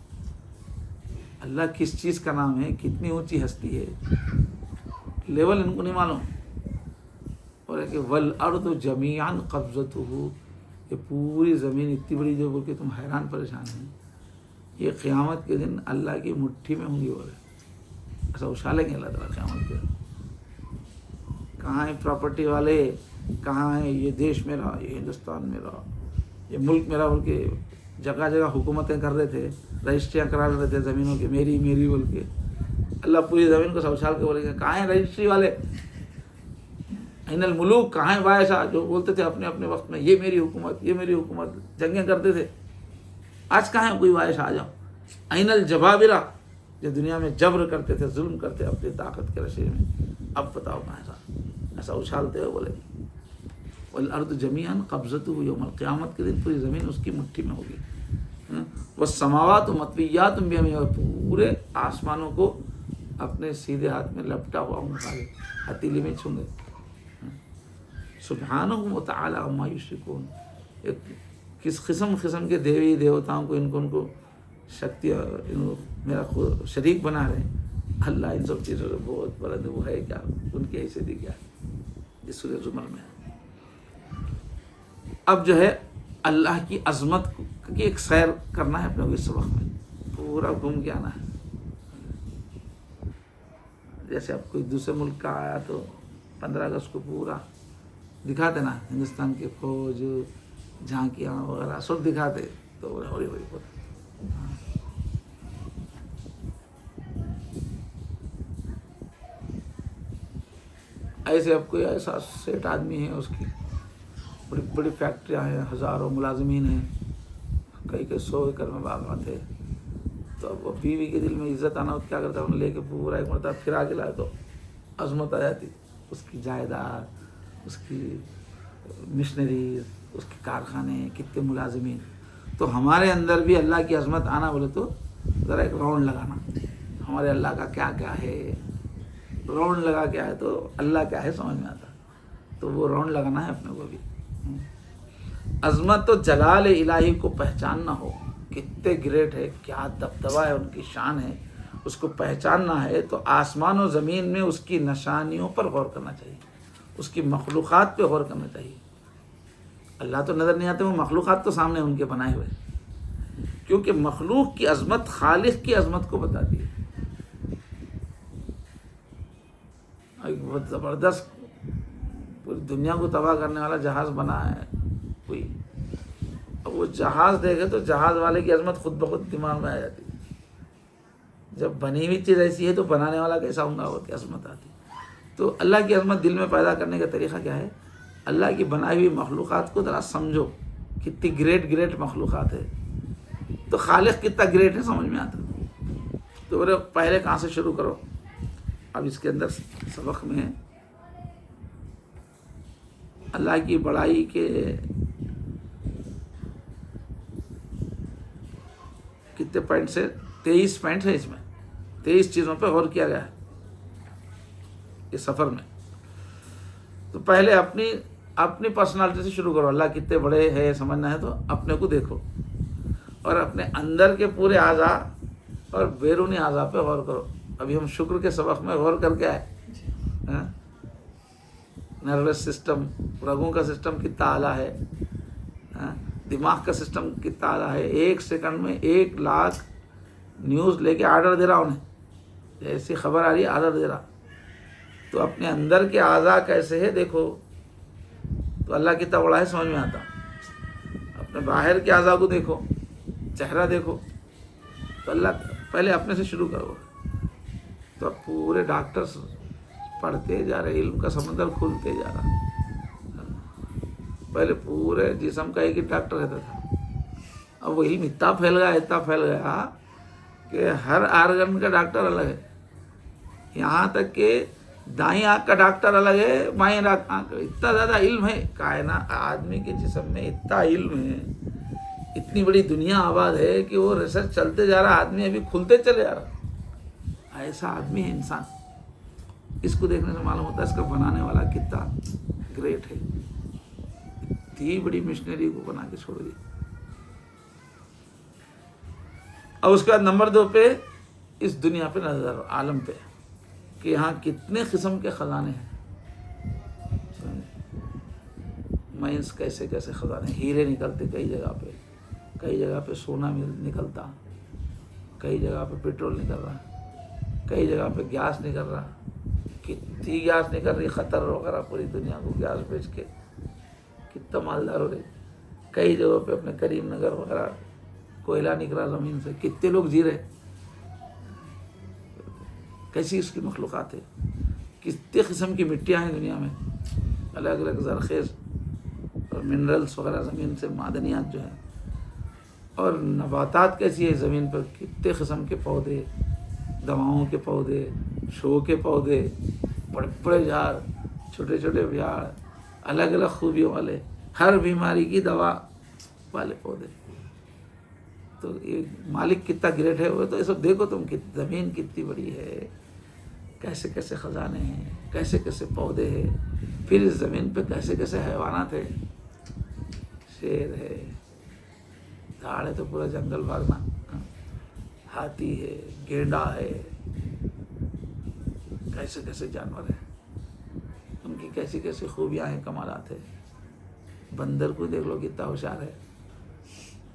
اللہ کس چیز کا نام ہے، کتنی اونچی ہستی ہے، لیول ان کو نہیں معلوم. اور ہے کہ وَالْأَرْضُ جَمِيعًا قَبْضَتُهُ، یہ پوری زمین اتنی بڑی جو بول کے تم حیران پریشان ہیں، یہ قیامت کے دن اللہ کی مٹھی میں ہوں گی. بولے ایسا اچھالیں گے اللہ تعالیٰ قیامت کے دن. کہاں ہے پراپرٹی والے، کہاں ہے یہ دیش میرا، یہ ہندوستان میرا، یہ ملک میرا بول کے جگہ جگہ حکومتیں کر رہے تھے، رجسٹریاں کرا رہے تھے زمینوں کی، میری میری بول کے. اللہ پوری زمین کو سب اچھال کے بولے گا کہاں ہیں رجسٹری والے، این الملوک، کہاں ہیں بادشاہ جو بولتے تھے اپنے اپنے وقت میں یہ میری حکومت، یہ میری حکومت، جنگیں کرتے تھے. آج کہاں ہے کوئی بادشاہ؟ آ جاؤ. این الجبابرہ، جو دنیا میں جبر کرتے تھے، ظلم کرتے اپنی طاقت کے رشے میں، اب بتاؤ کہاں ایسا اچھالتے ہوئے بولے والارض جمیعا قبضتہ یوم القیامت کے دن پوری زمین اس کی مٹھی میں ہوگی. والسماوات مطویات بیمینہ، اور پورے آسمانوں کو اپنے سیدھے ہاتھ میں لپٹا ہوا ہوں، ہتھیلی میں چھوں گے. سبحانہ وتعالی عما یشرکون، کس قسم کے دیوی دیوتاؤں کو ان کو شکتی میرا شریک بنا رہے ہیں. اللہ ان سب چیزوں سے بہت بلند، وہ ہے کیا، ان کی حیثیت کیا ہے، اس سورہ زمر میں. اب جو ہے اللہ کی عظمت کی ایک سیر کرنا ہے اپنے کو اس وقت میں، پورا گھوم کے آنا ہے. جیسے اب کوئی دوسرے ملک کا آیا تو 15 اگست کو پورا دکھاتے نا، ہندوستان کے فوج، جھانکیاں وغیرہ سب دکھاتے، تو ہوئی ایسے. اب کوئی ایسا سیٹ آدمی ہے، اس کی بڑی بڑی فیکٹریاں ہیں، ہزاروں ملازمین ہیں، کئی 100 ایکڑ میں باغات ہے. تو اب وہ بیوی کے دل میں عزت آنا کیا کرتا ہے، انہیں لے کے پورا ایک مرتبہ پھرا کے لائے تو عظمت آ جاتی. اس کی جائیداد، اس کی مشنریز، اس کے کارخانے، کتنے ملازمین. تو ہمارے اندر بھی اللہ کی عظمت آنا بولے تو ذرا ایک راؤنڈ لگانا، ہمارے اللہ کا کیا کیا ہے. راؤنڈ لگا کے آئے تو اللہ کیا ہے سمجھ میں آتا. تو وہ راؤنڈ لگانا ہے اپنے کو بھی. عظمت و جلال الہی کو پہچاننا ہو، کتنے گریٹ ہے، کیا دبدبا ہے، ان کی شان ہے، اس کو پہچاننا ہے تو آسمان و زمین میں اس کی نشانیوں پر غور کرنا چاہیے، اس کی مخلوقات پہ غور کرنا چاہیے. اللہ تو نظر نہیں آتے، وہ مخلوقات تو سامنے ان کے بنائے ہوئے، کیونکہ مخلوق کی عظمت خالق کی عظمت کو بتاتی ہے. ایک بہت زبردست پوری دنیا کو تباہ کرنے والا جہاز بنا ہے کوئی، اب وہ جہاز دیکھے تو جہاز والے کی عظمت خود بخود دماغ میں آ جاتی. جب بنی ہوئی چیز ایسی ہے تو بنانے والا کیسا ہوں گا، وہ کی عظمت آتی. تو اللہ کی عظمت دل میں پیدا کرنے کا طریقہ کیا ہے؟ اللہ کی بنائی ہوئی مخلوقات کو ذرا سمجھو، کتنی گریٹ مخلوقات ہے. تو خالق کتنا گریٹ ہے سمجھ میں آتا. تو بولے پہلے کہاں سے شروع کرو؟ اب اس کے اندر سبق میں اللہ کی بڑائی کے کتنے پوائنٹ سے 23 پوائنٹ ہے، اس میں 23 چیزوں پہ غور کیا گیا ہے اس سفر میں. تو پہلے اپنی پرسنالٹی سے شروع کرو. اللہ کتنے بڑے ہیں سمجھنا ہے تو اپنے کو دیکھو، اور اپنے اندر کے پورے اعضاء اور بیرونی اعضاء پہ غور کرو. ابھی ہم شکر کے سبق میں غور کر کے آئے. نروس سسٹم، رگوں کا سسٹم کتنا اعلیٰ ہے، دماغ کا سسٹم کتنا اعلیٰ ہے. 1 سیکنڈ میں 1 لاکھ نیوز لے کے آرڈر دے رہا انہیں، جیسی خبر آ رہی ہے آرڈر دے رہا. تو اپنے اندر کے اعضاء کیسے ہے دیکھو تو اللہ کتنا بڑا ہے سمجھ میں آتا. اپنے باہر کے اعضاء کو دیکھو، چہرہ دیکھو، تو اللہ پہلے اپنے سے شروع کرو. تو اب پورے ڈاکٹرز پڑھتے جا رہے، علم کا سمندر کھلتے جا رہا. پہلے پورے جسم کا ایک ہی ڈاکٹر رہتا تھا، اب وہ علم اتنا پھیل گیا کہ ہر آرگن کا ڈاکٹر الگ ہے. یہاں تک کہ دائیں آنکھ کا ڈاکٹر الگ ہے، بائیں آنکھ کا. اتنا زیادہ علم ہے کائنات، آدمی کے جسم میں اتنا علم ہے، اتنی بڑی دنیا آباد ہے کہ وہ ریسرچ چلتے جا رہا، آدمی ابھی کھلتے چلے جا رہا. ایسا آدمی ہے انسان. اس کو دیکھنے سے معلوم ہوتا ہے اس کا بنانے والا کتنا گریٹ ہے. اتنی بڑی مشنری کو بنا کے چھوڑ دی. اور اس کے بعد نمبر 2 پہ اس دنیا پہ نظر، عالم پہ، کہ یہاں کتنے قسم کے خزانے ہیں. مائنس کیسے کیسے خزانے، ہیرے نکلتے کئی جگہ پہ سونا نکلتا، کئی جگہ پہ پیٹرول نکل رہا، کئی جگہ پہ گیس نکل رہا. کتنی گیس نکل رہی، خطر وغیرہ پوری دنیا کو گیس بیچ کے کتنا مالدار ہو رہے. کئی جگہوں پہ اپنے کریم نگر وغیرہ کوئلہ نکل رہا زمین سے، کتنے لوگ جی رہے. کیسی اس کی مخلوقات ہے، کتنے قسم کی مٹیاں ہیں دنیا میں، الگ الگ زرخیز اور منرلس وغیرہ زمین سے، معدنیات جو ہیں. اور نباتات کیسی ہے زمین پر، کتنے قسم کے پودے، دواؤں کے پودے، شو کے پودے، بڑے بڑے جھاڑ، چھوٹے چھوٹے جھاڑ، الگ الگ خوبیوں والے، ہر بیماری کی دوا والے پودے. تو یہ مالک کتنا گریٹ ہے. وہ تو یہ سب دیکھو تم، زمین کتنی بڑی ہے، کیسے کیسے خزانے ہیں، کیسے کیسے پودے ہیں. پھر اس زمین پہ کیسے کیسے حیوانات ہیں، شیر ہے، دھاڑ ہے تو پورا جنگل بھاگنا، ہاتھی ہے، گینڈا ہے، کیسے کیسے جانور ہیں، ان کی کیسی کیسی خوبیاں ہیں، کمالات ہیں. بندر کو دیکھ لو کتنا ہوشیار ہے.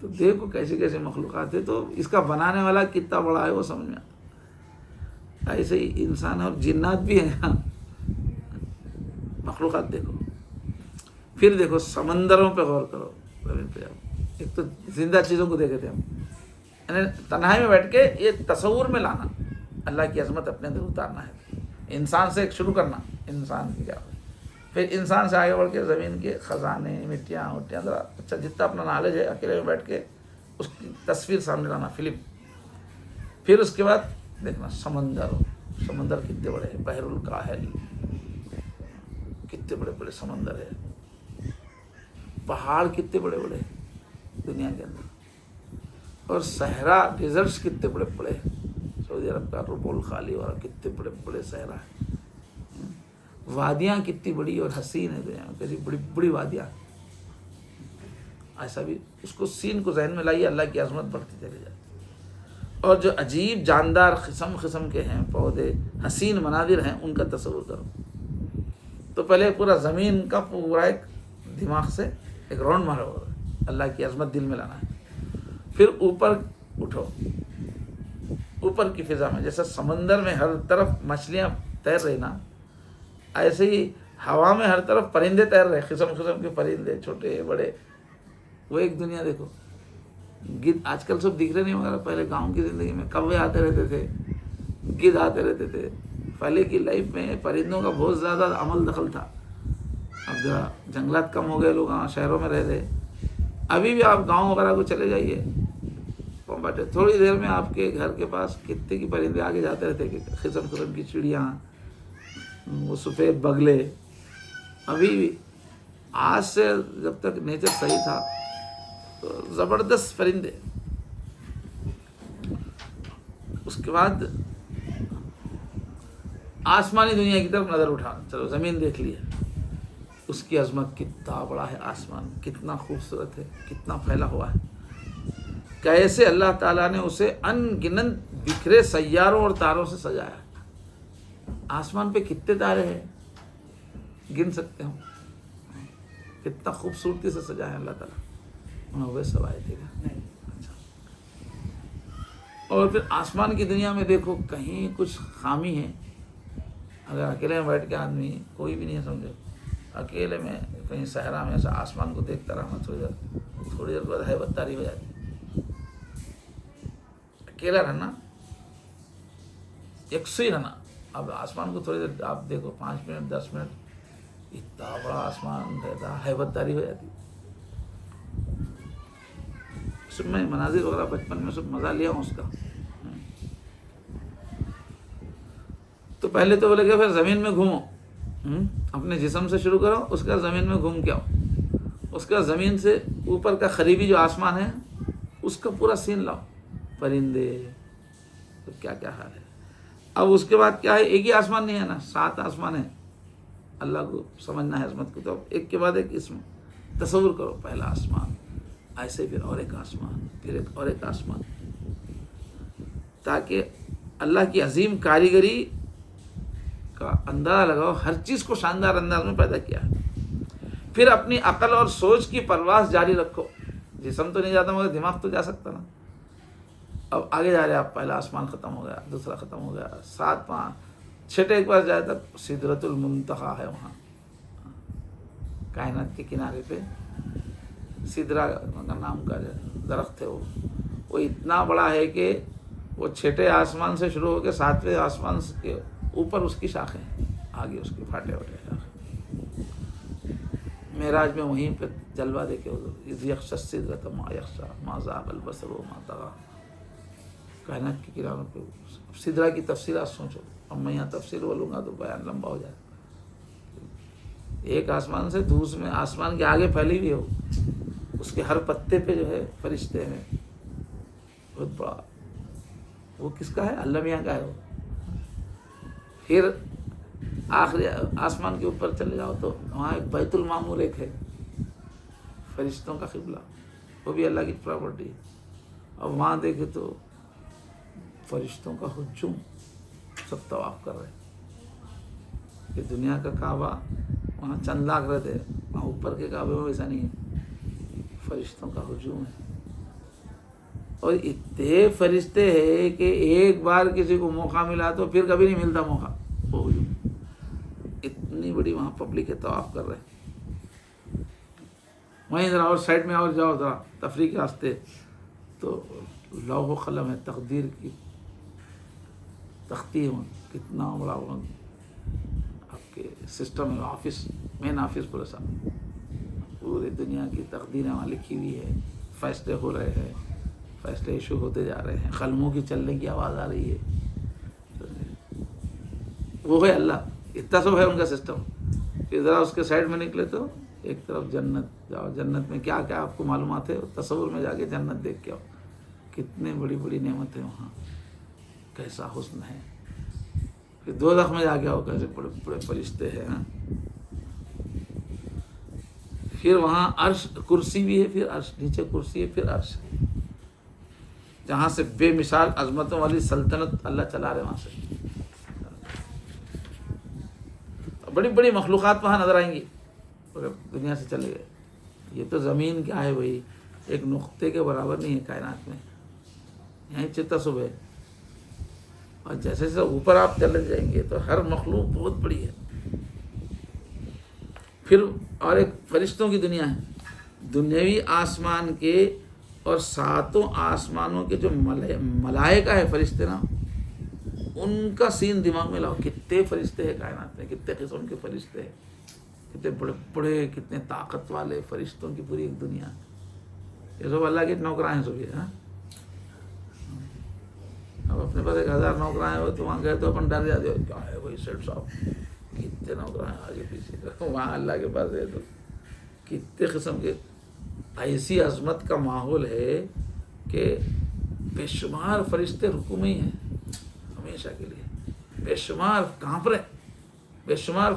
تو دیکھو کیسی کیسی مخلوقات ہے. تو اس کا بنانے والا کتنا بڑا ہے وہ سمجھ میں آتا. ایسے ہی انسان اور جنات بھی ہیں. مخلوقات دیکھو. پھر دیکھو سمندروں پہ غور کرو. زمین پہ جاؤ. ایک تو زندہ چیزوں کو دیکھے تھے ہم، یعنی تنہائی میں بیٹھ کے یہ تصور میں لانا، اللہ کی عظمت اپنے اندر اتارنا ہے. انسان سے ایک شروع کرنا، انسان کی کیا، پھر انسان سے آگے بڑھ کے زمین کے خزانے، مٹیاں ذرا اچھا جتنا اپنا نالج ہے اکیلے میں بیٹھ کے اس کی تصویر سامنے لانا، فلم. پھر اس کے بعد دیکھنا سمندر کتنے بڑے ہیں، بحر الکاہل، کتنے بڑے بڑے سمندر ہے، پہاڑ کتنے بڑے بڑے دنیا کے اندر، اور صحرا ڈیزرٹس کتنے بڑے بڑے. سعودی عرب کا ربع الخالی والا کتنے بڑے بڑے صحرا ہیں. وادیاں کتنی بڑی اور حسین ہے دنیا میں، کیسی بڑی بڑی وادیاں. ایسا بھی اس کو سین کو ذہن میں لائیے، اللہ کی عظمت بڑھتی چلی جائے. اور جو عجیب جاندار قسم کے ہیں پودے، حسین مناظر ہیں، ان کا تصور کرو. تو پہلے پورا زمین کا پورا ایک دماغ سے ایک راؤنڈ مارو، اللہ کی عظمت دل میں لانا ہے. پھر اوپر اٹھو، اوپر کی فضا میں، جیسے سمندر میں ہر طرف مچھلیاں تیر رہی نا، ایسے ہی ہوا میں ہر طرف پرندے تیر رہے، قسم کے پرندے، چھوٹے بڑے. وہ ایک دنیا دیکھو. گدھ آج کل سب دکھ رہے نہیں، مگر پہلے گاؤں کی زندگی میں کوے آتے رہتے تھے، گدھ آتے رہتے تھے. پہلے کی لائف میں پرندوں کا بہت زیادہ عمل دخل تھا. اب ذرا جنگلات کم ہو گئے، لوگ شہروں میں رہ رہے. ابھی بھی آپ گاؤں وغیرہ کو چلے جائیے، بیٹھے تھوڑی دیر میں آپ کے گھر کے پاس کتنے کی پرندے آگے جاتے رہتے کہ قسم قسم کی چڑیاں، وہ سفید بگلے. ابھی بھی آج سے جب تک نیچر صحیح تھا تو زبردست پرندے. اس کے بعد آسمانی دنیا کی طرف نظر اٹھا، چلو زمین دیکھ لی ہے، اس کی عظمت کتنا بڑا ہے، آسمان کتنا خوبصورت ہے، کتنا پھیلا ہوا ہے، کیسے اللہ تعالیٰ نے اسے ان گنت بکھرے سیاروں اور تاروں سے سجایا. آسمان پہ کتنے تارے ہیں گن سکتے ہوں، کتنا خوبصورتی سے سجایا ہے اللہ تعالیٰ. وہ سب آئے تھے. اچھا، اور پھر آسمان کی دنیا میں دیکھو کہیں کچھ خامی ہے. اگر اکیلے میں بیٹھ کے آدمی کوئی بھی نہیں سمجھے، اکیلے میں کہیں صحرا میں ایسا آسمان کو دیکھتا رہا تھوڑی دیر بعد ہیبت طاری ہو جاتی. اکیلا رہنا، یکسوئی رہنا. اب آسمان کو تھوڑی دیر آپ دیکھو، 5 منٹ 10 منٹ، اتنا بڑا آسمان رہتا، ہیبت طاری ہو جاتی. سب میں مناظر وغیرہ بچپن میں سب مزہ لیا ہوں اس کا. تو پہلے تو بولے کہ پھر زمین میں گھومو، اپنے جسم سے شروع کرو، اس کا زمین میں گھوم کے آؤ. اس کا زمین سے اوپر کا قریبی جو آسمان ہے اس کا پورا سین لاؤ، پرندے تو کیا کیا حال ہے. اب اس کے بعد کیا ہے، ایک ہی آسمان نہیں ہے نا، 7 آسمان ہیں. اللہ کو سمجھنا ہے عظمت کو، تو ایک کے بعد ایک اسم تصور کرو. پہلا آسمان، ایسے پھر اور ایک آسمان، پھر ایک اور ایک آسمان، تاکہ اللہ کی عظیم کاریگری کا اندازہ لگاؤ. ہر چیز کو شاندار انداز میں پیدا کیا ہے. پھر اپنی عقل اور سوچ کی پرواز جاری رکھو. جسم تو نہیں جاتا مگر دماغ تو جا سکتا نا. اب آگے جا رہے آپ، پہلا آسمان ختم ہو گیا، دوسرا ختم ہو گیا، 7 5 چھٹے ایک بار جائے تک سدرۃ المنتہا ہے. وہاں کائنات کے کنارے پہ سدرا کا نام کا درخت ہے. وہ اتنا بڑا ہے کہ وہ چھٹے آسمان سے شروع ہو کے 7ویں آسمان کے اوپر اس کی شاخیں، آگے اس کے پھاٹے وٹے شاخیں. معراج میں وہیں پہ جلوہ دیکھے حضور، اذ یغشی السدرۃ ما یغشی ما زاغ البصر وما طغی. کائنات کے کناروں پہ سدرا کی تفسیر آپ سوچو. اب میں یہاں تفسیر بولوں گا تو بیان لمبا ہو جائے. ایک آسمان سے دوسرے آسمان کے آگے پھیلی ہوئی ہو، اس کے ہر پتے پہ جو ہے فرشتے ہیں. بہت بڑا. وہ کس کا ہے؟ اللہ میاں کا ہے. وہ پھر آخری آسمان کے اوپر چلے جاؤ تو وہاں ایک بیت المعمور ایک ہے، فرشتوں کا قبلہ، وہ بھی اللہ کی پراپرٹی. اب وہاں دیکھے تو فرشتوں کا ہجوم، سب طواف کر رہے ہیں. یہ دنیا کا کعبہ وہاں چند لاکھ رہتے، وہاں اوپر کے کعبے میں ویسا نہیں ہے، فرشتوں کا ہجوم ہے. اور اتنے فرشتے ہیں کہ ایک بار کسی کو موقع ملا تو پھر کبھی نہیں ملتا موقع. وہ ہجوم اتنی بڑی وہاں پبلک ہے، طواف کر رہے ہیں. وہیں ذرا اور سائڈ میں اور جاؤ ذرا تفریح کے راستے تو لوح و قلم ہے، تقدیر کی تختی ہے. کتنا بڑا وہ آپ کے سسٹم ہے، آفس، مین آفس پورا صاحب، پوری دنیا کی تقدیریں وہاں لکھی ہوئی ہے. فیصلے ہو رہے ہیں، فیصلے ایشو ہوتے جا رہے ہیں، قلموں کی چلنے کی آواز آ رہی ہے. وہ ہے اللہ. اتنا سب ہے ان کا سسٹم. پھر ذرا اس کے سائڈ میں نکلے تو ایک طرف جنت جاؤ. جنت میں کیا کیا آپ کو معلومات ہے، تصور میں جا کے جنت دیکھ کے آؤ. کتنے بڑی بڑی نعمتیں وہاں، کیسا حسن ہے. پھر دوزخ میں جا کے آؤ، کیسے بڑے بڑے فرشتے ہیں. پھر وہاں عرش، کرسی بھی ہے، پھر عرش، نیچے کرسی ہے، پھر عرش، جہاں سے بے مثال عظمتوں والی سلطنت اللہ چلا رہے. وہاں سے بڑی بڑی مخلوقات وہاں نظر آئیں گی اگر دنیا سے چلے گئے. یہ تو زمین کیا ہے بھائی، ایک نقطے کے برابر نہیں ہے کائنات میں. یہیں چتا صبح، اور جیسے جیسے اوپر آپ چلے جائیں گے تو ہر مخلوق بہت بڑی ہے. پھر اور ایک فرشتوں کی دنیا ہے. دنیاوی آسمان کے اور 7 آسمانوں کے جو ملائکہ ہے، فرشتے نا، ان کا سین دماغ میں لاؤ. کتنے فرشتے ہیں کائنات میں، کتنے قسم کے فرشتے ہیں، کتنے بڑے بڑے، کتنے طاقت والے فرشتوں کی پوری ایک دنیا. یہ سب اللہ کے نوکراں ہیں سب. یہ اب اپنے پاس 1000 نوکرائیں ہو تو وہاں گئے تو اپن ڈر جاتے ہو، کیا ہے بھائی سیٹ صاحب کتنے نوکرائیں آگے پیچھے، وہاں اللہ کے پاس ہے تو کتنے قسم کے، ایسی عظمت کا ماحول ہے کہ بے شمار فرشتے رکوع میں ہی ہیں ہمیشہ کے لیے، بے شمار کانپ رہے، بے شمار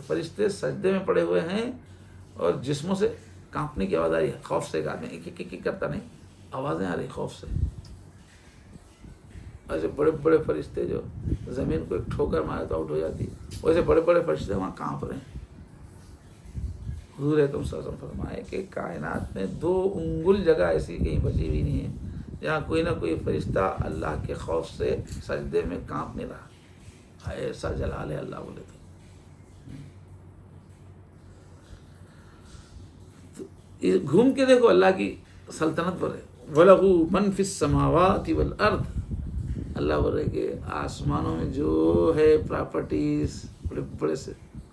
فرشتے سجدے میں پڑے ہوئے ہیں اور جسموں سے کانپنے کی آواز آ رہی ہے، خوف سے ایک آدمی ایک ایک کرتا نہیں، آوازیں آ رہی خوف سے. ایسے بڑے بڑے فرشتے جو زمین کو ایک ٹھوکر مارے تو آؤٹ ہو جاتی، ویسے بڑے بڑے فرشتے وہاں کانپ رہے ہیں. حضور اکرم صلی اللہ علیہ وسلم فرمائے کہ کائنات میں 2 انگل جگہ ایسی کہیں بچی ہوئی نہیں ہے جہاں کوئی نہ کوئی فرشتہ اللہ کے خوف سے سجدے میں کانپ نہیں رہا. ایسا جلال ہے اللہ بولے تو گھوم کے دیکھو اللہ کی سلطنت پر ہے. وَلَهُ مَنْ فِي السَّمَاوَاتِ وَالْأَرْضِ، اللہ بول رہے کہ آسمانوں میں جو ہے پراپرٹیز بڑے بڑے سے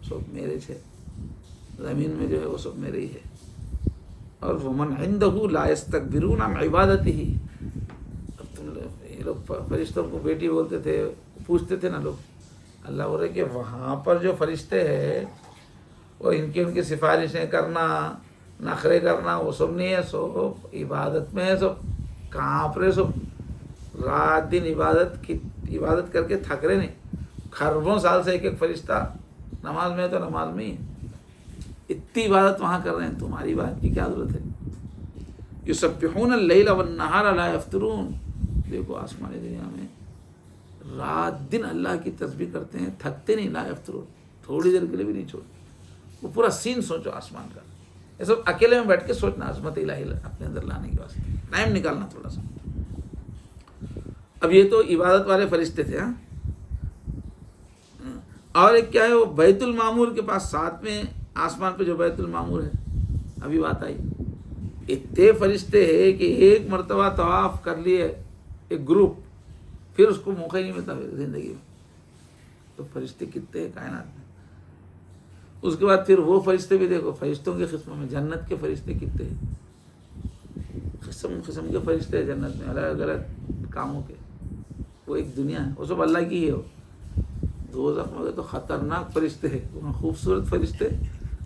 سب میرے ہے، زمین میں جو ہے وہ سب میرے ہی ہے. اور وَمَنْ عِنْدَهُ لَا يَسْتَكْبِرُونَ عَنْ عِبَادَتِهِ. اب تم یہ لوگ فرشتوں کو بیٹی بولتے تھے، پوچھتے تھے نا لوگ، اللہ بول رہے کہ وہاں پر جو فرشتے ہیں وہ ان کی سفارشیں کرنا، نخرے کرنا وہ سب نہیں ہے، سب عبادت میں ہے، سب کانپ رہے، سب رات دن عبادت کر کے تھک رہے نہیں. خربوں سال سے ایک ایک فرشتہ نماز میں ہے تو نماز میں ہی اتنی عبادت وہاں کر رہے ہیں، تمہاری بات کی کیا ضرورت ہے. یسبحون اللیل والنہار لا یفترون. دیکھو آسمانی دنیا میں رات دن اللہ کی تسبیح کرتے ہیں، تھکتے نہیں، لا یفترون، تھوڑی دیر کے لیے بھی نہیں چھوڑتے. وہ پورا سین سوچو آسمان کا، یہ سب اکیلے میں بیٹھ کے سوچنا، عظمت الہی اپنے اندر لانے کے واسطے ٹائم نکالنا تھوڑا سا. اب یہ تو عبادت والے فرشتے تھے. اور ایک کیا ہے، وہ بیت المعمور کے پاس 7ویں آسمان پہ جو بیت المعمور ہے، ابھی بات آئی، اتنے فرشتے ہیں کہ ایک مرتبہ طواف کر لیے ایک گروپ، پھر اس کو موقع ہی نہیں ملتا زندگی میں. تو فرشتے کتنے ہیں کائنات میں. اس کے بعد پھر وہ فرشتے بھی دیکھو، فرشتوں کے قسموں میں جنت کے فرشتے کتنے ہیں، قسم قسم کے فرشتے ہیں جنت میں، الگ الگ کاموں کے. وہ ایک دنیا ہے، وہ سب اللہ کی ہی ہے. دوزخ میں تو خطرناک فرشتے ہیں، وہاں خوبصورت فرشتے،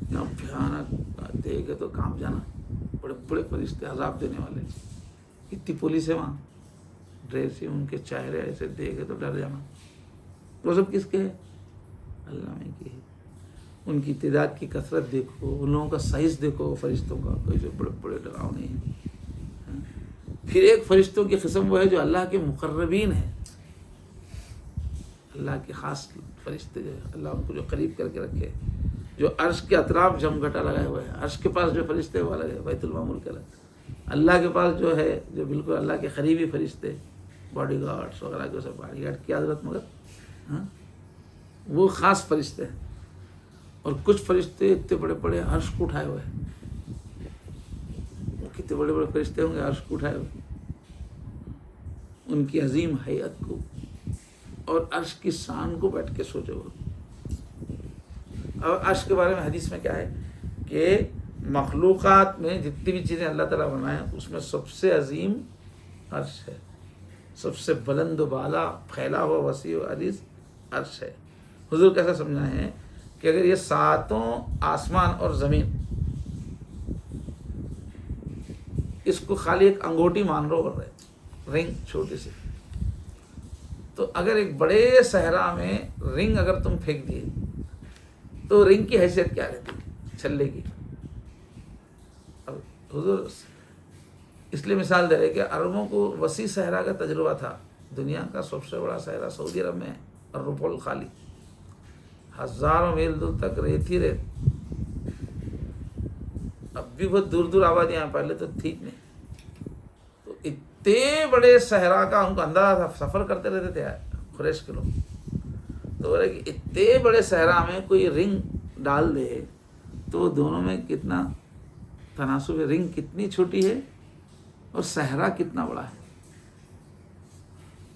یہاں بھیانک دیکھے تو کانپ جانا. بڑے بڑے فرشتے عذاب دینے والے، اتنی پولیس ہے وہاں، ڈریس ان کے چہرے ایسے دیکھے تو ڈر جانا. وہ سب کس کے ہے؟ اللہ میں کی ہے. ان کی تعداد کی کثرت دیکھو، ان لوگوں کا سائز دیکھو فرشتوں کا، کیسے بڑے بڑے ڈراؤنے ہیں. پھر ایک فرشتوں کی قسم وہ ہے جو اللہ کے مقربین ہیں، اللہ کے خاص فرشتے جو ہے، اللہ ان کو جو قریب کر کے رکھے، جو عرش کے اطراف جمگھٹا لگائے ہوئے ہیں. عرش کے پاس جو فرشتے وہ الگ ہے، بیت المعمور کے الگ. اللہ کے پاس جو ہے جو بالکل اللہ کے قریبی فرشتے، باڈی گارڈس وغیرہ کے سب، باڈی گارڈ کی حضرت مگر وہ خاص فرشتے ہیں. اور کچھ فرشتے اتنے بڑے بڑے عرش کو اٹھائے ہوئے ہیں. وہ کتنے بڑے بڑے فرشتے ہوں گے عرش کو اٹھائے ہوئے، ان کی عظیم حیت کو اور عرش کی شان کو بیٹھ کے سوچو. اور عرش کے بارے میں حدیث میں کیا ہے کہ مخلوقات میں جتنی بھی چیزیں اللہ تعالیٰ بنائے اس میں سب سے عظیم عرش ہے، سب سے بلند و بالا پھیلا ہوا وسیع و عریض عرش ہے. حضور کیسا سمجھائے ہیں کہ اگر یہ 7 آسمان اور زمین اس کو خالی ایک انگوٹھی مان لو اور رنگ چھوٹی سی، تو اگر ایک بڑے صحرا میں رنگ اگر تم پھینک دیے تو رنگ کی حیثیت کیا رہتی چھلے کی. اب حضور اس لیے مثال دے رہے کہ عربوں کو وسیع صحرا کا تجربہ تھا. دنیا کا سب سے بڑا صحرا سعودی عرب میں ہے، الربع الخالی، ہزاروں میل دور تک ریت ہی ریت. اب بھی بہت دور دور آبادیاں ہیں، پہلے تو ٹھیک نہیں. تو اتنے بڑے صحرا کا ان کو اندازہ تھا، سفر کرتے رہتے تھے قریش کے لوگ. تو بولے کہ اتنے بڑے صحرا میں کوئی رنگ ڈال دے تو دونوں میں کتنا تناسب ہے، رنگ کتنی چھوٹی ہے اور صحرا کتنا بڑا ہے.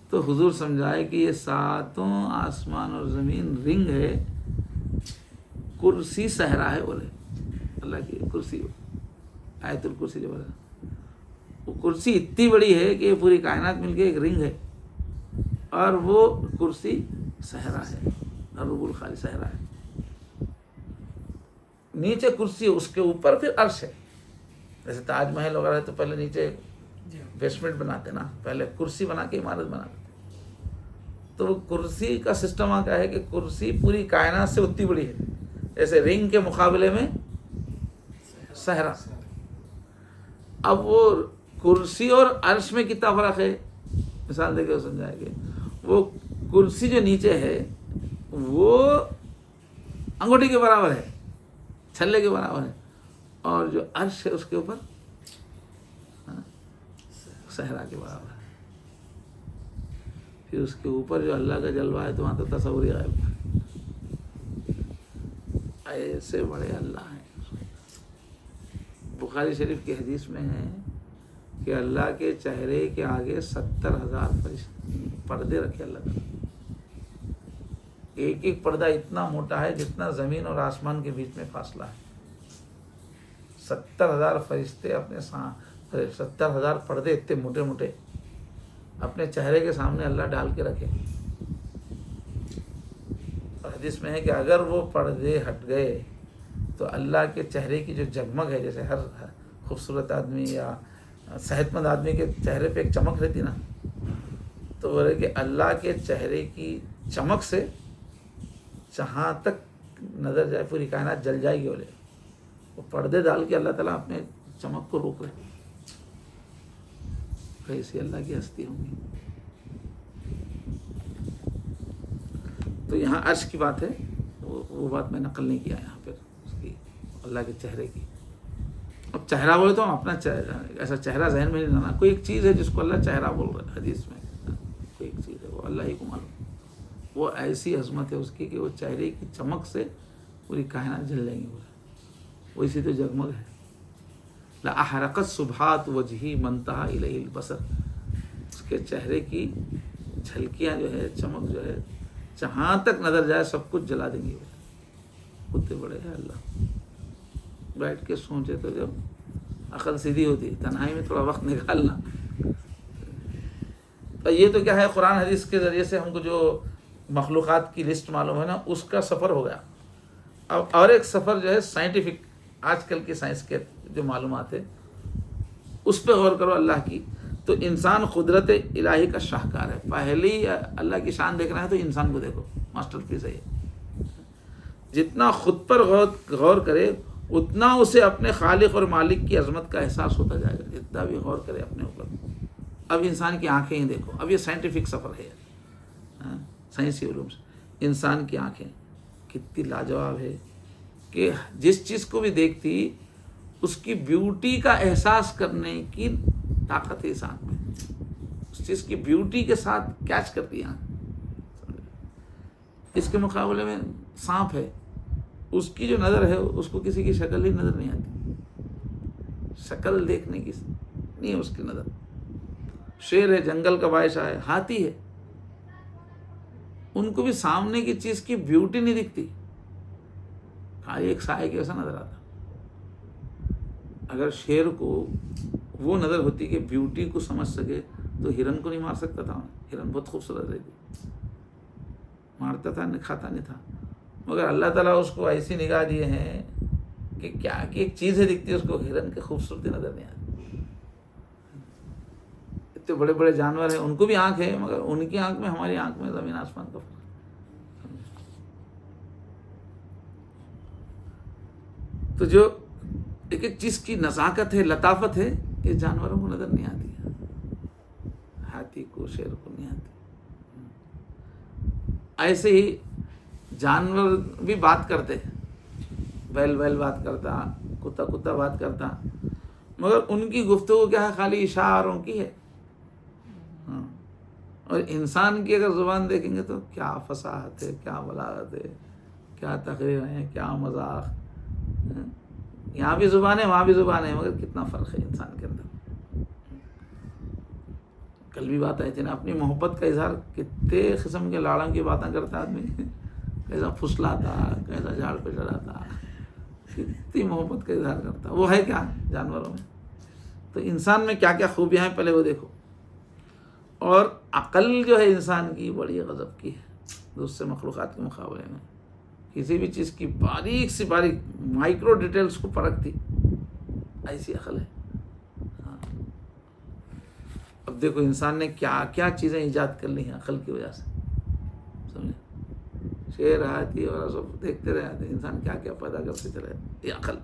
تو حضور سمجھائے کہ یہ 7 آسمان اور زمین رنگ ہے، کرسی صحرا ہے. بولے اللہ کی کرسی، آیت الکرسی جو بولے، وہ کرسی اتنی بڑی ہے کہ یہ پوری کائنات مل کے ایک رنگ ہے. اور وہ کرسی صحرا ہے، الرب الخالی صحرا ہے. نیچے کرسی، اس کے اوپر پھر عرش ہے. جیسے تاج محل وغیرہ ہے تو پہلے نیچے بیسمنٹ بناتے نا، پہلے کرسی بنا کے عمارت بناتے. تو وہ کرسی کا سسٹم کیا ہے کہ کرسی پوری کائنات سے اتنی بڑی ہے، جیسے رنگ کے مقابلے میں صحرا. اب وہ کرسی اور عرش میں کتنا فرق ہے، مثال دے کے سمجھائیں گے. وہ کرسی جو نیچے ہے وہ انگوٹھی کے برابر ہے، چھلے کے برابر ہے، اور جو عرش ہے اس کے اوپر صحرا کے برابر ہے. پھر اس کے اوپر جو اللہ کا جلوہ ہے تو وہاں تو تصور ہی غائب ہے. ایسے بڑے اللہ ہیں. بخاری شریف کی حدیث میں ہے کہ اللہ کے چہرے کے آگے 70,000 پردے رکھے اللہ تعالیٰ. ایک ایک پردہ اتنا موٹا ہے جتنا زمین اور آسمان کے بیچ میں فاصلہ ہے. 70,000 فرشتے اپنے 70,000 پردے اتنے موٹے موٹے اپنے چہرے کے سامنے اللہ ڈال کے رکھے. اور حدیث میں ہے کہ اگر وہ پردے ہٹ گئے تو اللہ کے چہرے کی جو جگمگ ہے، جیسے ہر خوبصورت آدمی یا صحت مند آدمی کے چہرے پہ ایک چمک رہتی نا، تو وہ رہے کہ اللہ کے چہرے کی چمک سے جہاں تک نظر جائے پوری کائنات جل جائے گی. بولے وہ پردے ڈال کے اللہ تعالیٰ اپنے چمک کو روک رہے. کیسی اللہ کی ہستی ہوں گی. تو یہاں عرش کی بات ہے، وہ بات میں نقل نہیں کیا یہاں پہ اس کی، اللہ کے چہرے کی. اب چہرہ بولے تو ہم اپنا ایسا چہرہ ذہن میں نہیں لانا. کوئی ایک چیز ہے جس کو اللہ چہرہ بول رہا ہے حدیث میں، کوئی ایک چیز ہے، وہ اللہ ہی کو معلوم. وہ ایسی عظمت ہے اس کی کہ وہ چہرے کی چمک سے پوری کائنات جل جائیں گی. وہ اسی تو جگمگ ہے. لأحرقت سبحات وجہی منتہا الیہ البصر. اس کے چہرے کی جھلکیاں جو ہے، چمک جو ہے، جہاں تک نظر جائے سب کچھ جلا دیں گے. اتنے بڑے ہیں اللہ. بیٹھ کے سوچے تو جب عقل سیدھی ہوتی، تنہائی میں تھوڑا وقت نکالنا. یہ تو کیا ہے، قرآن حدیث کے ذریعے سے ہم کو جو مخلوقات کی لسٹ معلوم ہے نا، اس کا سفر ہو گیا. اب اور ایک سفر جو ہے سائنٹیفک، آج کل کی سائنس کے جو معلومات ہے اس پہ غور کرو اللہ کی. تو انسان قدرت الہی کا شاہکار ہے. پہلی اللہ کی شان دیکھنا ہے تو انسان کو دیکھو، ماسٹر پیس ہے یہ. جتنا خود پر غور کرے اتنا اسے اپنے خالق اور مالک کی عظمت کا احساس ہوتا جائے گا. جتنا بھی غور کرے اپنے اوپر. اب انسان کی آنکھیں ہی دیکھو. اب یہ سائنٹیفک سفر ہے، سائنسی علوم سے. انسان کی آنکھیں کتنی لاجواب ہے کہ جس چیز کو بھی دیکھتی اس کی بیوٹی کا احساس کرنے کی طاقت ہے اس آنکھ میں. اس چیز کی بیوٹی کے ساتھ کیچ کرتی ہے. اس کے مقابلے میں سانپ ہے، اس کی جو نظر ہے اس کو کسی کی شکل ہی نظر نہیں آتی. شکل دیکھنے کی نہیں ہے اس کی نظر. شیر ہے، جنگل کا بادشاہ ہے، ہاتھی ہے، ان کو بھی سامنے کی چیز کی بیوٹی نہیں دکھتی. خالی ایک سائے کی ویسا نظر آتا. اگر شیر کو وہ نظر ہوتی کہ بیوٹی کو سمجھ سکے تو ہرن کو نہیں مار سکتا تھا. ہرن بہت خوبصورت رہتی، مارتا تھا، کھاتا نہیں تھا. مگر اللہ تعالیٰ اس کو ایسی نگاہ دیے ہیں کہ کیا کہ ایک چیز ہے دکھتی ہے اس کو، ہرن کی خوبصورتی نظر نہیں آتی. اتنے بڑے بڑے جانور ہیں، ان کو بھی آنکھ ہے، مگر ان کی آنکھ میں ہماری آنکھ میں زمین آسمان کا فرق. تو جو ایک ایک چیز کی نزاکت ہے، لطافت ہے، یہ جانوروں کو نظر نہیں آتی. ہاتھی کو، شیر کو نہیں آتی. ایسے ہی جانور بھی بات کرتے ہیں. بیل بیل بات کرتا، کتا کتا بات کرتا، مگر ان کی گفتگو کیا ہے، خالی اشاروں کی ہے. اور انسان کی اگر زبان دیکھیں گے تو کیا فصاحت ہے، کیا بلاغت ہے، کیا تقریر ہے، کیا مذاق. یہاں بھی زبان ہے، وہاں بھی زبان ہے، مگر کتنا فرق ہے انسان کے اندر. کل بھی بات آئی تھی نا، اپنی محبت کا اظہار کتنے قسم کے لاڑوں کی باتیں کرتا آدمی. کیسا پھسلاتا، کیسا جھاڑ پہ چڑھاتا، کتنی محبت کا اظہار کرتا. وہ ہے کیا جانوروں میں. تو انسان میں کیا کیا خوبیاں ہیں پہلے وہ دیکھو. اور عقل جو ہے انسان کی بڑی غضب کی ہے دوسرے مخلوقات کے مقابلے میں. کسی بھی چیز کی باریک سے باریک مائکرو ڈیٹیلز کو پرکھتی ایسی عقل ہے. ہاں. اب دیکھو انسان نے کیا کیا چیزیں ایجاد کر لی ہیں عقل کی وجہ سے. سمجھے؟ شعر آتی اور سب دیکھتے رہتے انسان کیا کیا پیدا کرتے چلے. یہ عقل.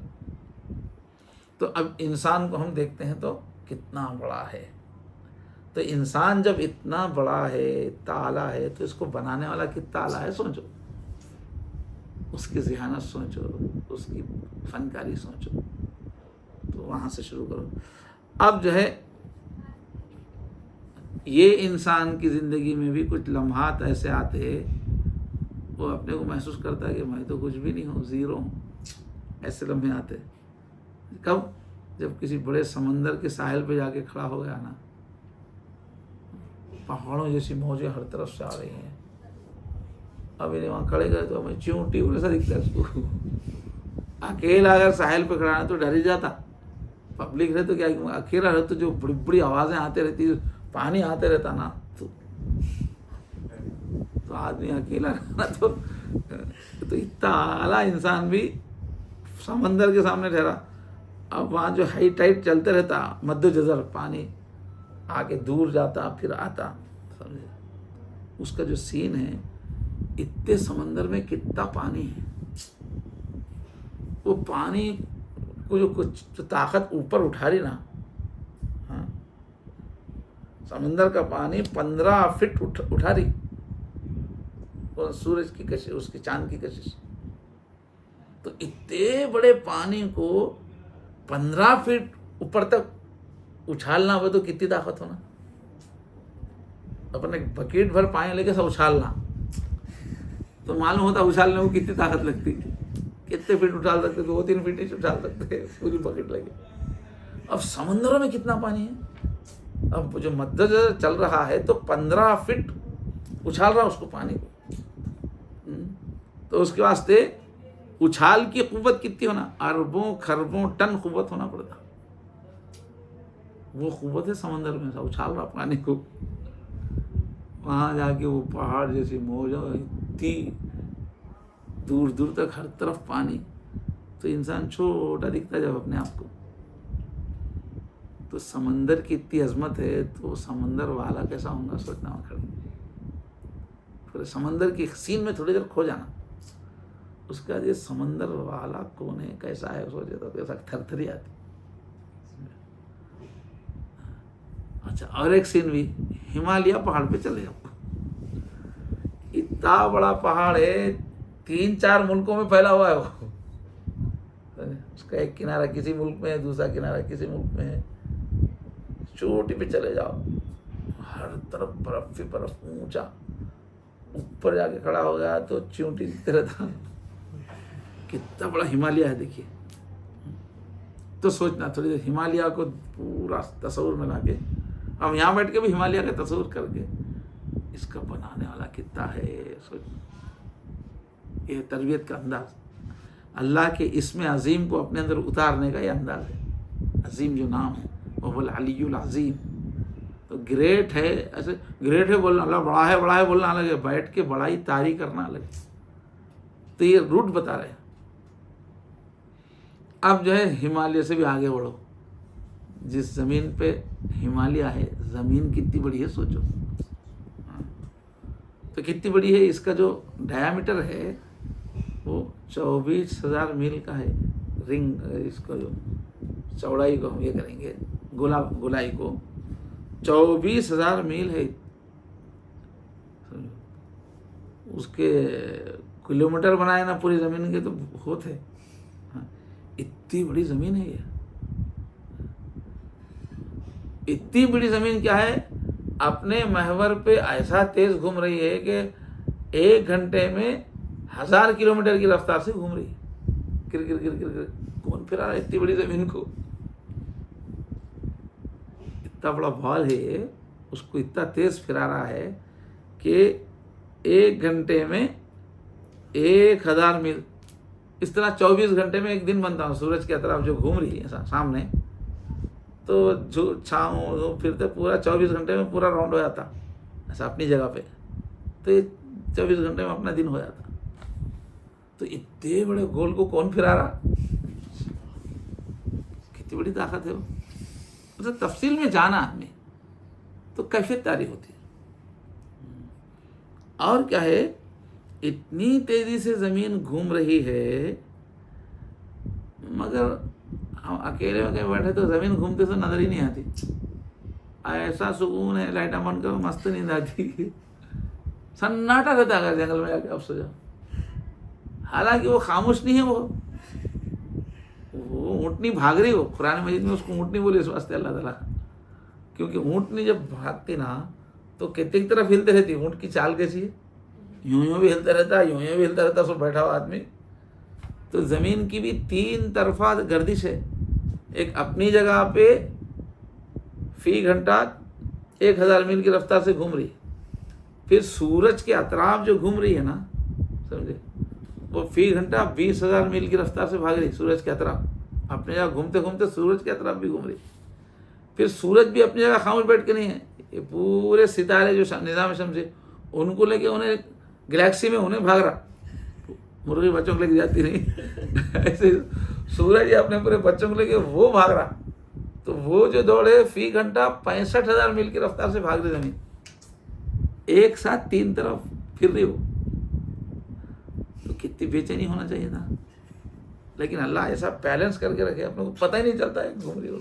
تو اب انسان کو ہم دیکھتے ہیں تو کتنا بڑا ہے. تو انسان جب اتنا بڑا ہے اتنا اعلیٰ ہے تو اس کو بنانے والا کتنا اعلیٰ ہے سوچو. اس کی ذہانت سوچو, اس کی فنکاری سوچو. تو وہاں سے شروع کرو. اب جو ہے یہ انسان کی زندگی میں بھی کچھ لمحات ایسے آتے وہ اپنے کو محسوس کرتا ہے کہ میں تو کچھ بھی نہیں ہوں, زیرو ہوں. ایسے لمحے آتے. کب؟ جب کسی بڑے سمندر کے ساحل پہ جا کے کھڑا ہو گیا نا, پہاڑوں جیسی موجیں ہر طرف سے آ رہی ہیں. اب انہیں وہاں کھڑے گئے تو ہمیں چیونٹی ویسا دکھتا ہے اس کو. اکیلا اگر ساحل پہ کھڑا ہے تو ڈر ہی جاتا. پبلک رہے تو کیا, اکیلا رہے تو جو بڑی بڑی آوازیں آتے رہتی, پانی آتے رہتا نا, تو آدمی اکیلا رہنا تو اتنا اعلیٰ انسان بھی سمندر کے سامنے ٹھہرا. اب وہاں جو ہائی ٹائٹ چلتے رہتا مد و جزر, پانی آگے دور جاتا پھر آتا. سمجھے اس کا جو سین ہے, اتنے سمندر میں کتنا پانی ہے. وہ پانی کو جو کچھ طاقت اوپر اٹھا رہی نا, ہاں, سمندر کا پانی 15 فٹ اٹھا رہی. اور سورج کی کشش, اس کی چاند کی کشش. تو اتنے بڑے پانی کو 15 فٹ اوپر تک اچھالنا ہو تو کتنی طاقت ہونا. اپنے بکیٹ بھر پانی لے کے سب اچھالنا تو معلوم ہوتا اچھالنے کو کتنی طاقت لگتی. کتنے فٹ اچھال سکتے, 2-3 فٹ نہیں اچھال سکتے پوری بکیٹ لگے. اب سمندروں میں کتنا پانی ہے. اب جو مدد چل رہا ہے تو 15 فٹ اچھال رہا اس کو پانی کو. تو اس کے واسطے اچھال کی قوت کتنی ہونا, اربوں خربوں ٹن قوت ہونا پڑتا. وہ قوت ہے سمندر میں, اچھال رہا پانی کو. وہاں جا کے وہ پہاڑ جیسی موجیں, اتنی دور دور تک ہر طرف پانی. تو انسان چھوٹا دکھتا جب اپنے آپ کو. تو سمندر کی اتنی عظمت ہے تو سمندر والا کیسا ہوں گا سوچنا. وہاں کھڑے پھر سمندر کی سین میں تھوڑی دیر کھو جانا. اس کا یہ سمندر والا کون ہے, کیسا ہے, سوچے تو کیسا تھر تھری آتی. اچھا, اور ایک سین بھی, ہمالیہ پہاڑ پہ چلے جاؤ. اتنا بڑا پہاڑ ہے, 3-4 ملکوں میں پھیلا ہوا ہے وہ. اس کا ایک کنارہ کسی ملک میں ہے, دوسرا کنارہ کسی ملک میں ہے. چوٹی پہ چلے جاؤ, ہر طرف برف ہی برف, اونچا. اوپر جا کے کھڑا ہو گیا تو چیونٹی دکھتے رہتا. کتنا بڑا ہمالیہ ہے دیکھیے. تو سوچنا تھوڑی دیر ہمالیہ کو پورا تصور میں لا کے, ہم یہاں بیٹھ کے بھی ہمالیہ کا تصور کر کے, اس کا بنانے والا کتنا ہے سوچنا. یہ تربیت کا انداز, اللہ کے اسم عظیم کو اپنے اندر اتارنے کا یہ انداز ہے. عظیم جو نام ہے وہ العلی العظیم. تو گریٹ ہے, ایسے گریٹ ہے بولنا, اللہ بڑا ہے بولنا الگ ہے, بیٹھ کے بڑائی طاری کرنا الگ ہے. تو یہ روٹ بتا رہے ہیں. اب جو ہے ہمالیہ سے بھی آگے بڑھو. جس زمین پہ ہمالیہ ہے, زمین کتنی بڑی ہے سوچو. تو کتنی بڑی ہے, اس کا جو ڈیامیٹر ہے وہ 24,000 میل کا ہے. رنگ, اس کو جو چوڑائی کو ہم یہ کریں گے, گولائی کو 24,000 میل ہے. اس کے کلومیٹر بنائے نا پوری زمین کے تو بہت ہے. اتنی بڑی زمین ہے یہ. اتنی بڑی زمین کیا ہے, اپنے محور پہ ایسا تیز گھوم رہی ہے کہ 1 گھنٹے میں 1000 کلومیٹر کی رفتار سے گھوم رہی ہے. گر گر گر گر گر کون پھرا رہا ہے اتنی بڑی زمین کو. اتنا بڑا بال ہے, اس کو اتنا تیز پھرا رہا ہے کہ 1 گھنٹے میں 1000 میل. اس طرح 24 گھنٹے میں ایک دن بنتا ہوں. سورج کی طرف جو گھوم رہی ہے سامنے, تو چھاؤں پھرتے پورا 24 گھنٹے میں پورا راؤنڈ ہو جاتا ایسا اپنی جگہ پہ، تو یہ 24 گھنٹے میں اپنا دن ہو جاتا. تو اتنے بڑے گول کو کون پھرا رہا؟ کتنی بڑی طاقت ہے وہ. مطلب تفصیل میں جانا آدمی تو کیفیت تاری ہوتی ہے. اور کیا ہے، اتنی تیزی سے زمین گھوم رہی ہے، مگر ہم اکیلے میں کہیں بیٹھے تو زمین گھومتے تو نظر ہی نہیں آتی. ایسا سکون ہے، لائٹاں بند کرو مست نیند آتی، سناٹا رہتا ہے. اگر جنگل میں جا کے اب سو جاؤ، حالانکہ وہ خاموش نہیں ہے، وہ اونٹنی بھاگ رہی. ہو قرآن مجید میں اس کو اونٹنی بولے اس واسطے اللہ تعالیٰ، کیونکہ اونٹنی جب بھاگتی نا تو کتنی طرف ہلتے رہتی. اونٹ کی چال کیسی ہے، یوں بھی ہلتا رہتا، یوں بھی ہلتا رہتا سب بیٹھا ہوا آدمی. تو زمین کی بھی 3 طرفہ گردش ہے. ایک اپنی جگہ پہ فی گھنٹہ 1000 میل کی رفتار سے گھوم رہی ہے. پھر سورج کے اطراف جو گھوم رہی ہے نا، سمجھے، وہ فی گھنٹہ 20,000 میل کی رفتار سے بھاگ رہی. سورج کے اطراف اپنے جگہ گھومتے گھومتے سورج کے اطراف بھی گھوم رہی. پھر سورج بھی اپنی جگہ خاموش بیٹھ کے نہیں ہے. یہ پورے ستارے جو نظام شمسی ان کو لے کے انہیں گلیکسی میں انہیں بھاگ رہا. مرغی بچوں کو لے کے جاتی نہیں ایسے سورج اپنے پورے بچوں کو لے کے وہ بھاگ رہا. تو وہ جو دوڑ ہے فی گھنٹہ 65,000 میل کی رفتار سے بھاگ رہی زمین، ایک ساتھ 3 طرف پھر رہی. ہو تو کتنی بے چینی ہونا چاہیے تھا. لیکن اللہ ایسا بیلنس کر کے رکھے، اپنے کو پتہ ہی نہیں چلتا ہے گھوم رہی ہو.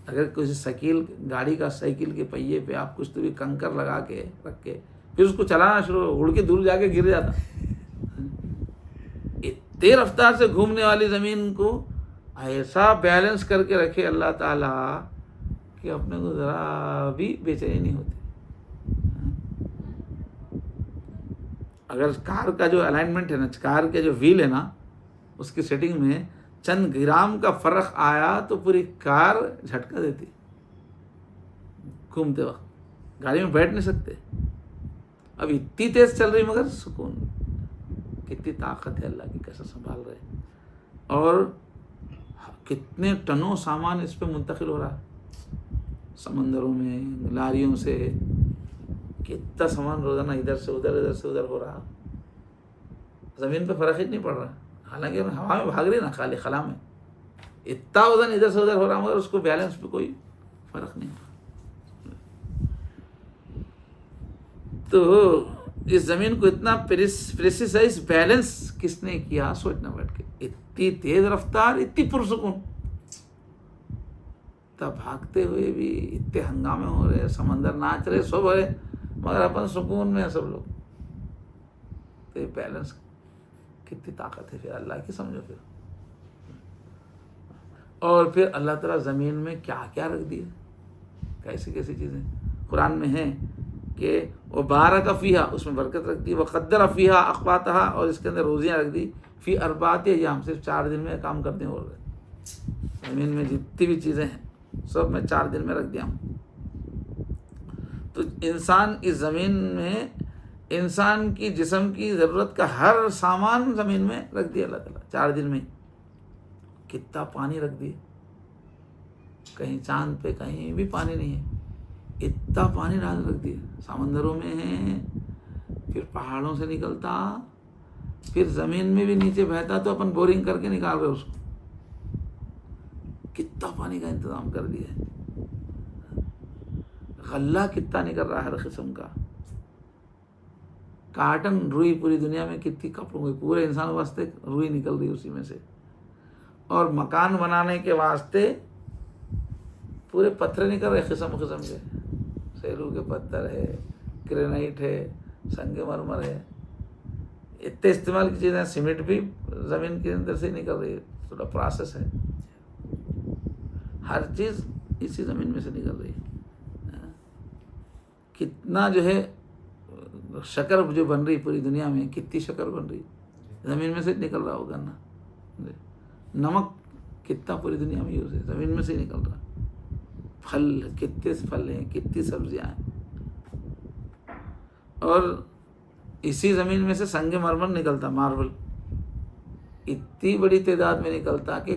اگر کسی گاڑی کا سائیکل کے پہیے پہ آپ کچھ تو بھی کنکر لگا کے رکھ کے پھر اس کو چلانا شروع، اڑ کے دور جا کے گر جاتا. اتنی رفتار سے گھومنے والی زمین کو ایسا بیلنس کر کے رکھے اللہ تعالیٰ کہ اپنے کو ذرا بھی بے چینی نہیں ہوتی. اگر کار کا جو الائنمنٹ ہے نا، کار کے جو ویل ہے نا، اس کی سیٹنگ میں چند گرام کا فرق آیا تو پوری کار جھٹکا دیتی. گھومتے وقت گاڑی میں بیٹھ نہیں سکتے. اب اتنی تیز چل رہی مگر سکون. کتنی طاقت ہے اللہ کی، کیسے سنبھال رہے. اور کتنے ٹنوں سامان اس پہ منتقل ہو رہا، سمندروں میں لاریوں سے کتنا سامان روزانہ ادھر سے ادھر ہو رہا. زمین پہ فرق ہی نہیں پڑ رہا، حالانکہ ہوا میں بھاگ رہی نا، خالی خلا میں اتنا وزن ادھر سے ادھر ہو رہا، مگر اس کو بیلنس پہ کوئی فرق نہیں ہو رہا. تو اس زمین کو اتنا پریسائز بیلنس کس نے کیا، سوچنا بیٹھ کے. اتنی تیز رفتار، اتنی پرسکون، تب بھاگتے ہوئے بھی اتنے ہنگامے ہو رہے، سمندر ناچ رہے، سب ہو رہے، مگر اپن سکون میں سب لوگ. تو یہ بیلنس کتنی طاقت ہے پھر اللہ کی، سمجھو. پھر اور پھر اللہ تعالیٰ زمین میں کیا کیا رکھ دیے، کیسی کیسی چیزیں قرآن میں ہیں کہ وہ بارک فیہا، اس میں برکت رکھ دی. وہ قدر فیہا اقواتہا، اور اس کے اندر روزیاں رکھ دی. فی اربعۃ ایام، صرف 4 دن میں کام کرتے ہیں. اور زمین میں جتنی بھی چیزیں ہیں سب میں 4 دن میں رکھ دیا ہوں. تو انسان اس زمین میں، انسان کی جسم کی ضرورت کا ہر سامان زمین میں رکھ دیا اللہ تعالیٰ 4 دن میں. کتنا پانی رکھ دیا، کہیں چاند پہ کہیں بھی پانی نہیں ہے، اتنا پانی ڈال رکھ دیا. سمندروں میں ہے، پھر پہاڑوں سے نکلتا، پھر زمین میں بھی نیچے بہتا، تو اپن بورنگ کر کے نکال رہے اس کو. کتنا پانی کا انتظام کر دیا ہے. غلہ کتنا نکل رہا ہے ہر قسم کا. کاٹن روئی پوری دنیا میں کتنی کپڑوں کی، پورے انسان واسطے روئی نکل رہی اسی میں سے. اور مکان بنانے کے واسطے پورے پتھر نکل رہے قسم قسم کے. سیلو کے پتھر ہے، گرینائٹ ہے، سنگ مرمر ہے، اتنے استعمال کی چیزیں. سیمنٹ بھی زمین کے اندر سے نکل رہی ہے، تھوڑا پروسیس ہے. ہر چیز اسی زمین میں سے نکل رہی ہے. کتنا جو ہے شکر جو بن رہی پوری دنیا میں، کتنی شکر بن رہی زمین میں سے نکل رہا ہوگا نا. نمک کتنا پوری دنیا میں یوز ہے، زمین میں سے نکل رہا. پھل کتنے پھل ہیں، کتنی سبزیاں ہیں. اور اسی زمین میں سے سنگ مرمر نکلتا، ماربل اتنی بڑی تعداد میں نکلتا کہ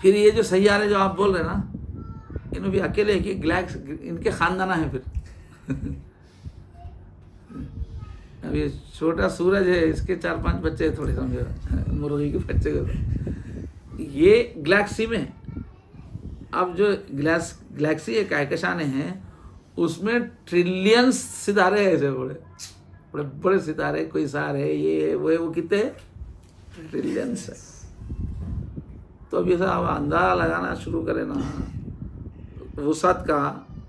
پھر یہ جو سیارے جو آپ بول رہے ہیں نا، انہوں بھی اکیلے کہ گلیکس ان کے خاندانہ ہیں پھر اب یہ چھوٹا سورج ہے، اس کے 4-5 بچے تھوڑے سمجھو مرغی کے بچے کے، یہ گلیکسی میں اب جو گلیکسی ہے کہکشانے ہیں، اس میں ٹریلینس ستارے ہیں، ایسے بڑے بڑے بڑے ستارے، کوئی سارے یہ وہ کتنے ٹریلینس ہے. تو اب یہ سب اندازہ لگانا شروع کرے نا وسعت کا،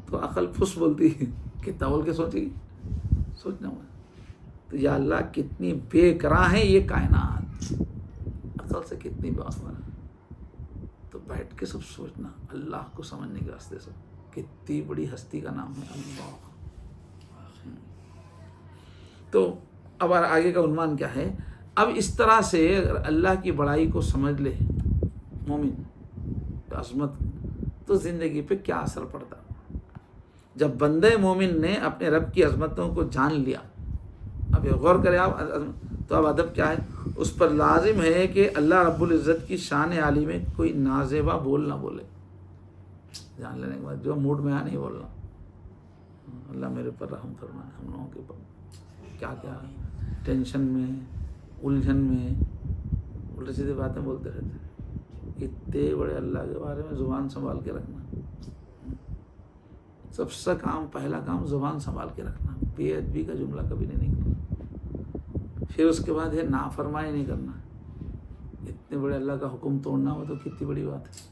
تو عقل پھس بولتی ہے، کتنا بول کے سوچنا ہوا. تو یا اللہ کتنی بے قرار ہے یہ کائنات، عقل سے کتنی بات ہوا. تو بیٹھ کے سب سوچنا اللہ کو سمجھنے کے واسطے سے، کتنی بڑی ہستی کا نام ہے اللہ. تو اب آگے کا عنوان کیا ہے؟ اب اس طرح سے اگر اللہ کی بڑائی کو سمجھ لے مومن، عظمت، تو زندگی پہ کیا اثر پڑتا. جب بندے مومن نے اپنے رب کی عظمتوں کو جان لیا، اب یہ غور کریں آپ، تو اب ادب کیا ہے؟ اس پر لازم ہے کہ اللہ رب العزت کی شان عالی میں کوئی نازیبا بول نہ بولے. جان لینے کے بعد جو موڈ میں نہیں بولنا، اللہ میرے پر رحم فرمائے. ہم لوگوں کے پر کیا کیا ٹینشن میں، الجھن میں الٹی سیدھی باتیں بولتے رہتے ہیں. اتنے بڑے اللہ کے بارے میں زبان سنبھال کے رکھنا، سب سے پہلا کام زبان سنبھال کے رکھنا، بے ادبی کا جملہ کبھی نہیں نکلنا. پھر اس کے بعد یہ نافرمانی نہیں کرنا. اتنے بڑے اللہ کا حکم توڑنا ہو تو کتنی بڑی بات ہے.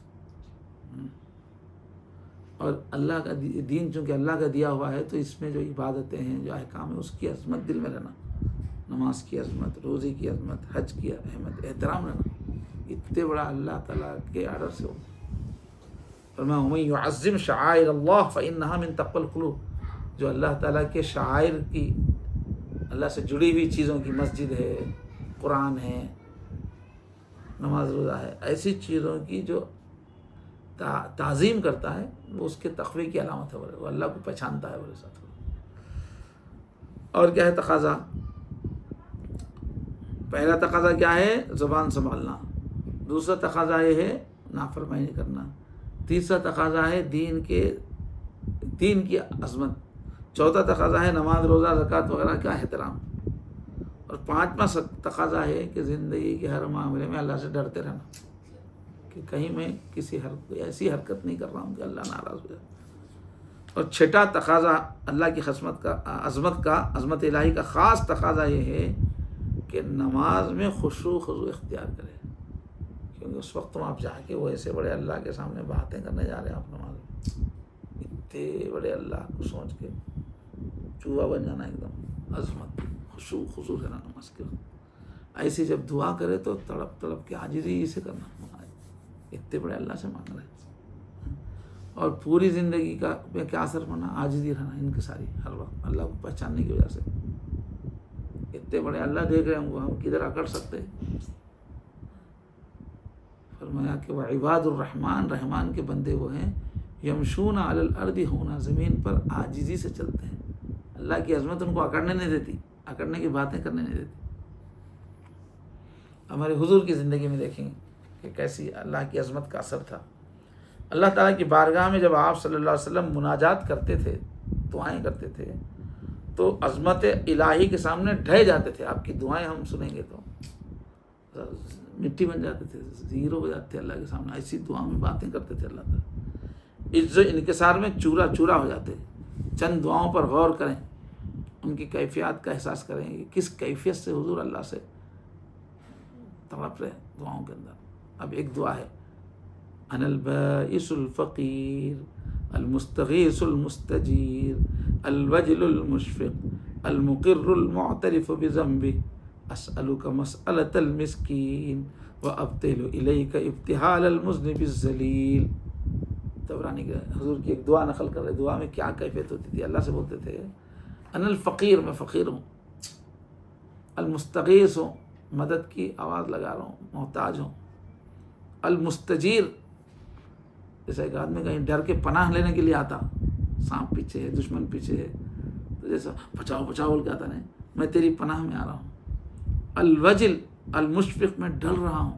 اور اللہ کا دین چونکہ اللہ کا دیا ہوا ہے، تو اس میں جو عبادتیں ہیں، جو احکام ہیں، اس کی عظمت دل میں رہنا. نماز کی عظمت، روزی کی عظمت، حج کی احمد، احترام رہنا. اتنے بڑا اللہ تعالیٰ کے آرڈر سے ہو. فرمایا وَمَن يُعَظِّمْ شَعَائِرَ اللَّهِ فَإِنَّهَا مِن تَقْوَى الْقُلُوبِ. جو اللہ تعالیٰ کے شعائر کی، اللہ سے جڑی ہوئی چیزوں کی، مسجد ہے، قرآن ہے، نماز روزہ ہے، ایسی چیزوں کی جو تعظیم کرتا ہے، وہ اس کے تقوی کی علامت ہے، وہ اللہ کو پہچانتا ہے. ساتھ اور کیا ہے تقاضا؟ پہلا تقاضا کیا ہے؟ زبان سنبھالنا. دوسرا تقاضا یہ ہے نافرمانی نہیں کرنا. تیسرا تقاضا ہے دین کی عظمت. چوتھا تقاضا ہے نماز روزہ زکوٰۃ وغیرہ کا احترام. اور پانچواں تقاضا ہے کہ زندگی کے ہر معاملے میں اللہ سے ڈرتے رہنا، کہ کہیں میں کسی ایسی حرکت نہیں کر رہا ہوں کہ اللہ ناراض ہو جائے. اور چھٹا تقاضا اللہ کی عظمت الہی کا خاص تقاضا یہ ہے کہ نماز میں خضوع اختیار کرے. کیونکہ اس وقت آپ جا کے وہ ایسے بڑے اللہ کے سامنے باتیں کرنے جا رہے ہیں، آپ نماز میں اتنے بڑے اللہ کو سوچ کے چوہا بن جانا ایک دم. عظمت، خضوع کرنا نماز کے وقت. ایسی جب دعا کرے تو تڑپ کے عاجزی سے کرنا. اتنے بڑے اللہ سے مانگ رہے ہیں. اور پوری زندگی کا میں کیا اثر پڑنا؟ عاجزی رہنا ان کی ساری، ہر وقت اللہ کو پہچاننے کی وجہ سے. اتنے بڑے اللہ دیکھ رہے ہیں ہم کدھر اکڑ سکتے. فرمایا کہ وہ عباد الرحمن، رحمان کے بندے وہ ہیں، یمشون علی الارض ہونا، زمین پر عاجزی سے چلتے ہیں. اللہ کی عظمت ان کو اکڑنے نہیں دیتی، اکڑنے کی باتیں کرنے نہیں دیتی. ہمارے حضور کی زندگی میں دیکھیں کہ کیسی اللہ کی عظمت کا اثر تھا. اللہ تعالیٰ کی بارگاہ میں جب آپ صلی اللہ علیہ وسلم مناجات کرتے تھے، دعائیں کرتے تھے، تو عظمت الہی کے سامنے ڈھہ جاتے تھے. آپ کی دعائیں ہم سنیں گے تو مٹی بن جاتے تھے، زیرو ہو جاتے تھے اللہ کے سامنے. ایسی دعا میں باتیں کرتے تھے اللہ تعالیٰ. عز و انکسار میں چورا ہو جاتے. چند دعاؤں پر غور کریں، ان کی کیفیات کا احساس کریں کہ کس کیفیت سے حضور اللہ سے تڑپ رہے دعاؤں کے اندر. اب ایک دعا ہے، انا البائس الفقیر المستغیث المستجیر الوجل المشفق المقر المعترف بذنبه اسألک مسألة المسکین وابتل الیک ابتحال المذنب الذلیل. طبرانی کے حضور کی ایک دعا نقل کر رہے. دعا میں کیا کیفیت ہوتی تھی؟ اللہ سے بولتے تھے انا الفقیر، میں فقیر ہوں، المستغیث ہوں، مدد کی آواز لگا رہا ہوں، محتاج ہوں، المستجیر، جیسے ایک آدمی کہیں ڈر کے پناہ لینے کے لیے آتا، سانپ پیچھے ہے، دشمن پیچھے ہے، تو جیسا بچاؤ بول کے آتا، نہیں میں تیری پناہ میں آ رہا ہوں. الوجل، المشفق میں ڈر رہا ہوں،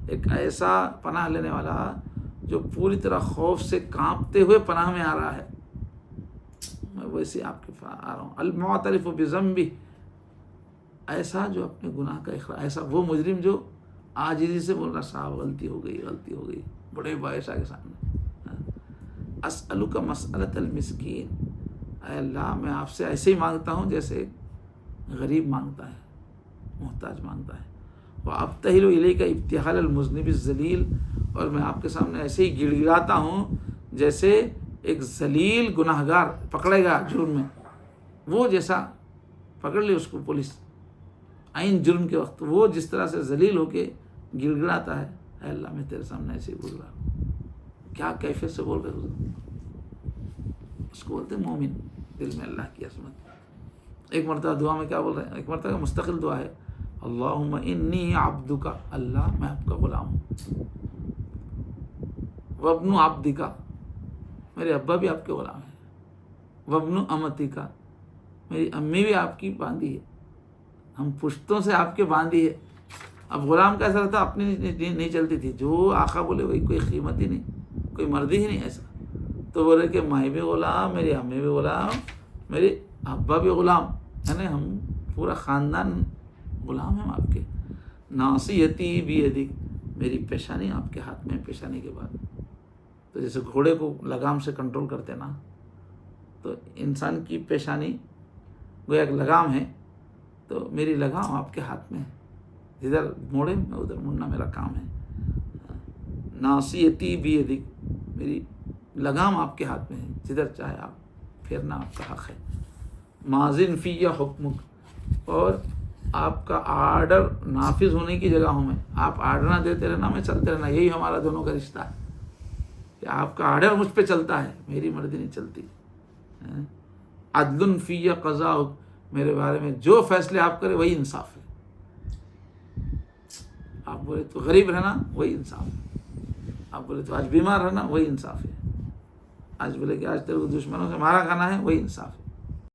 ایک ایسا پناہ لینے والا جو پوری طرح خوف سے کانپتے ہوئے پناہ میں آ رہا ہے، میں ویسے آپ کے پاس آ رہا ہوں۔ المعترف بذنبہ، ایسا جو اپنے گناہ کا اقرار، ایسا وہ مجرم جو عاجزی سے بول رہا صاحب غلطی ہو گئی بڑے بادشاہ کے سامنے۔ اسألک مسألۃ المسکین، اے اللہ میں آپ سے ایسے ہی مانگتا ہوں جیسے غریب مانگتا ہے، محتاج مانگتا ہے۔ وابتہل الیک ابتہال المذنب الذلیل، اور میں آپ کے سامنے ایسے ہی گڑ گڑاتا ہوں جیسے ایک ذلیل گناہ گار پکڑے گا جرم میں، وہ جیسا پکڑ لی اس کو پولیس عین جرم کے وقت، وہ جس طرح سے ذلیل ہو کے گڑ گڑاتا ہے، اے اللہ میں تیرے سامنے ایسے ہی بول رہا ہوں۔ کیا کیفیت سے بول رہے حضور، اس کو بولتے ہیں مومن، دل میں اللہ کی عظمت۔ ایک مرتبہ دعا میں کیا بول رہے ہیں، ایک مرتبہ مستقل دعا ہے، اللہم انی عبدک، اللہ میں آپ کا غلام ہوں، وابن عبدک، میرے ابا بھی آپ کے غلام ہیں، وابن امتک، میری امی بھی آپ کی باندھی ہے، ہم پشتوں سے آپ کے باندھی ہے۔ اب غلام کیسا رہتا، اپنی نہیں چلتی تھی، جو آقا بولے وہی، کوئی قیمت ہی نہیں، کوئی مردی ہی نہیں ایسا، تو بولے کہ مائی بھی غلام، میری امی بھی غلام، میرے ابا بھی غلام، یعنی ہم پورا خاندان غلام ہیں آپ کے۔ ناصیتی بیدک، میری پیشانی آپ کے ہاتھ میں، پیشانی کے بعد تو جیسے گھوڑے کو لگام سے کنٹرول کرتے نا، تو انسان کی پیشانی گویا ایک لگام ہے، تو میری لگام آپ کے ہاتھ میں ہے، جدھر موڑے میں ادھر مڑنا میرا کام ہے۔ ناصیتی بیدک، میری لگام آپ کے ہاتھ میں ہے، جدھر چاہے آپ پھیرنا آپ کا حق ہے۔ ماضٍ فی حکمک، اور آپ کا آرڈر نافذ ہونے کی جگہ ہوں میں، آپ آرڈر دیتے رہنا، میں چلتے رہنا، یہی ہمارا دونوں کا رشتہ ہے کہ آپ کا آرڈر مجھ پہ چلتا ہے، میری مرضی نہیں چلتی۔ عدل فی قضاءک، میرے بارے میں جو فیصلے آپ کرے وہی انصاف ہے، آپ بولے تو غریب رہنا وہی انصاف ہے، آپ بولے تو آج بیمار رہنا وہی انصاف ہے، آج بولے کہ آج تیرے کو دشمنوں سے مارا کھانا ہے وہی انصاف ہے۔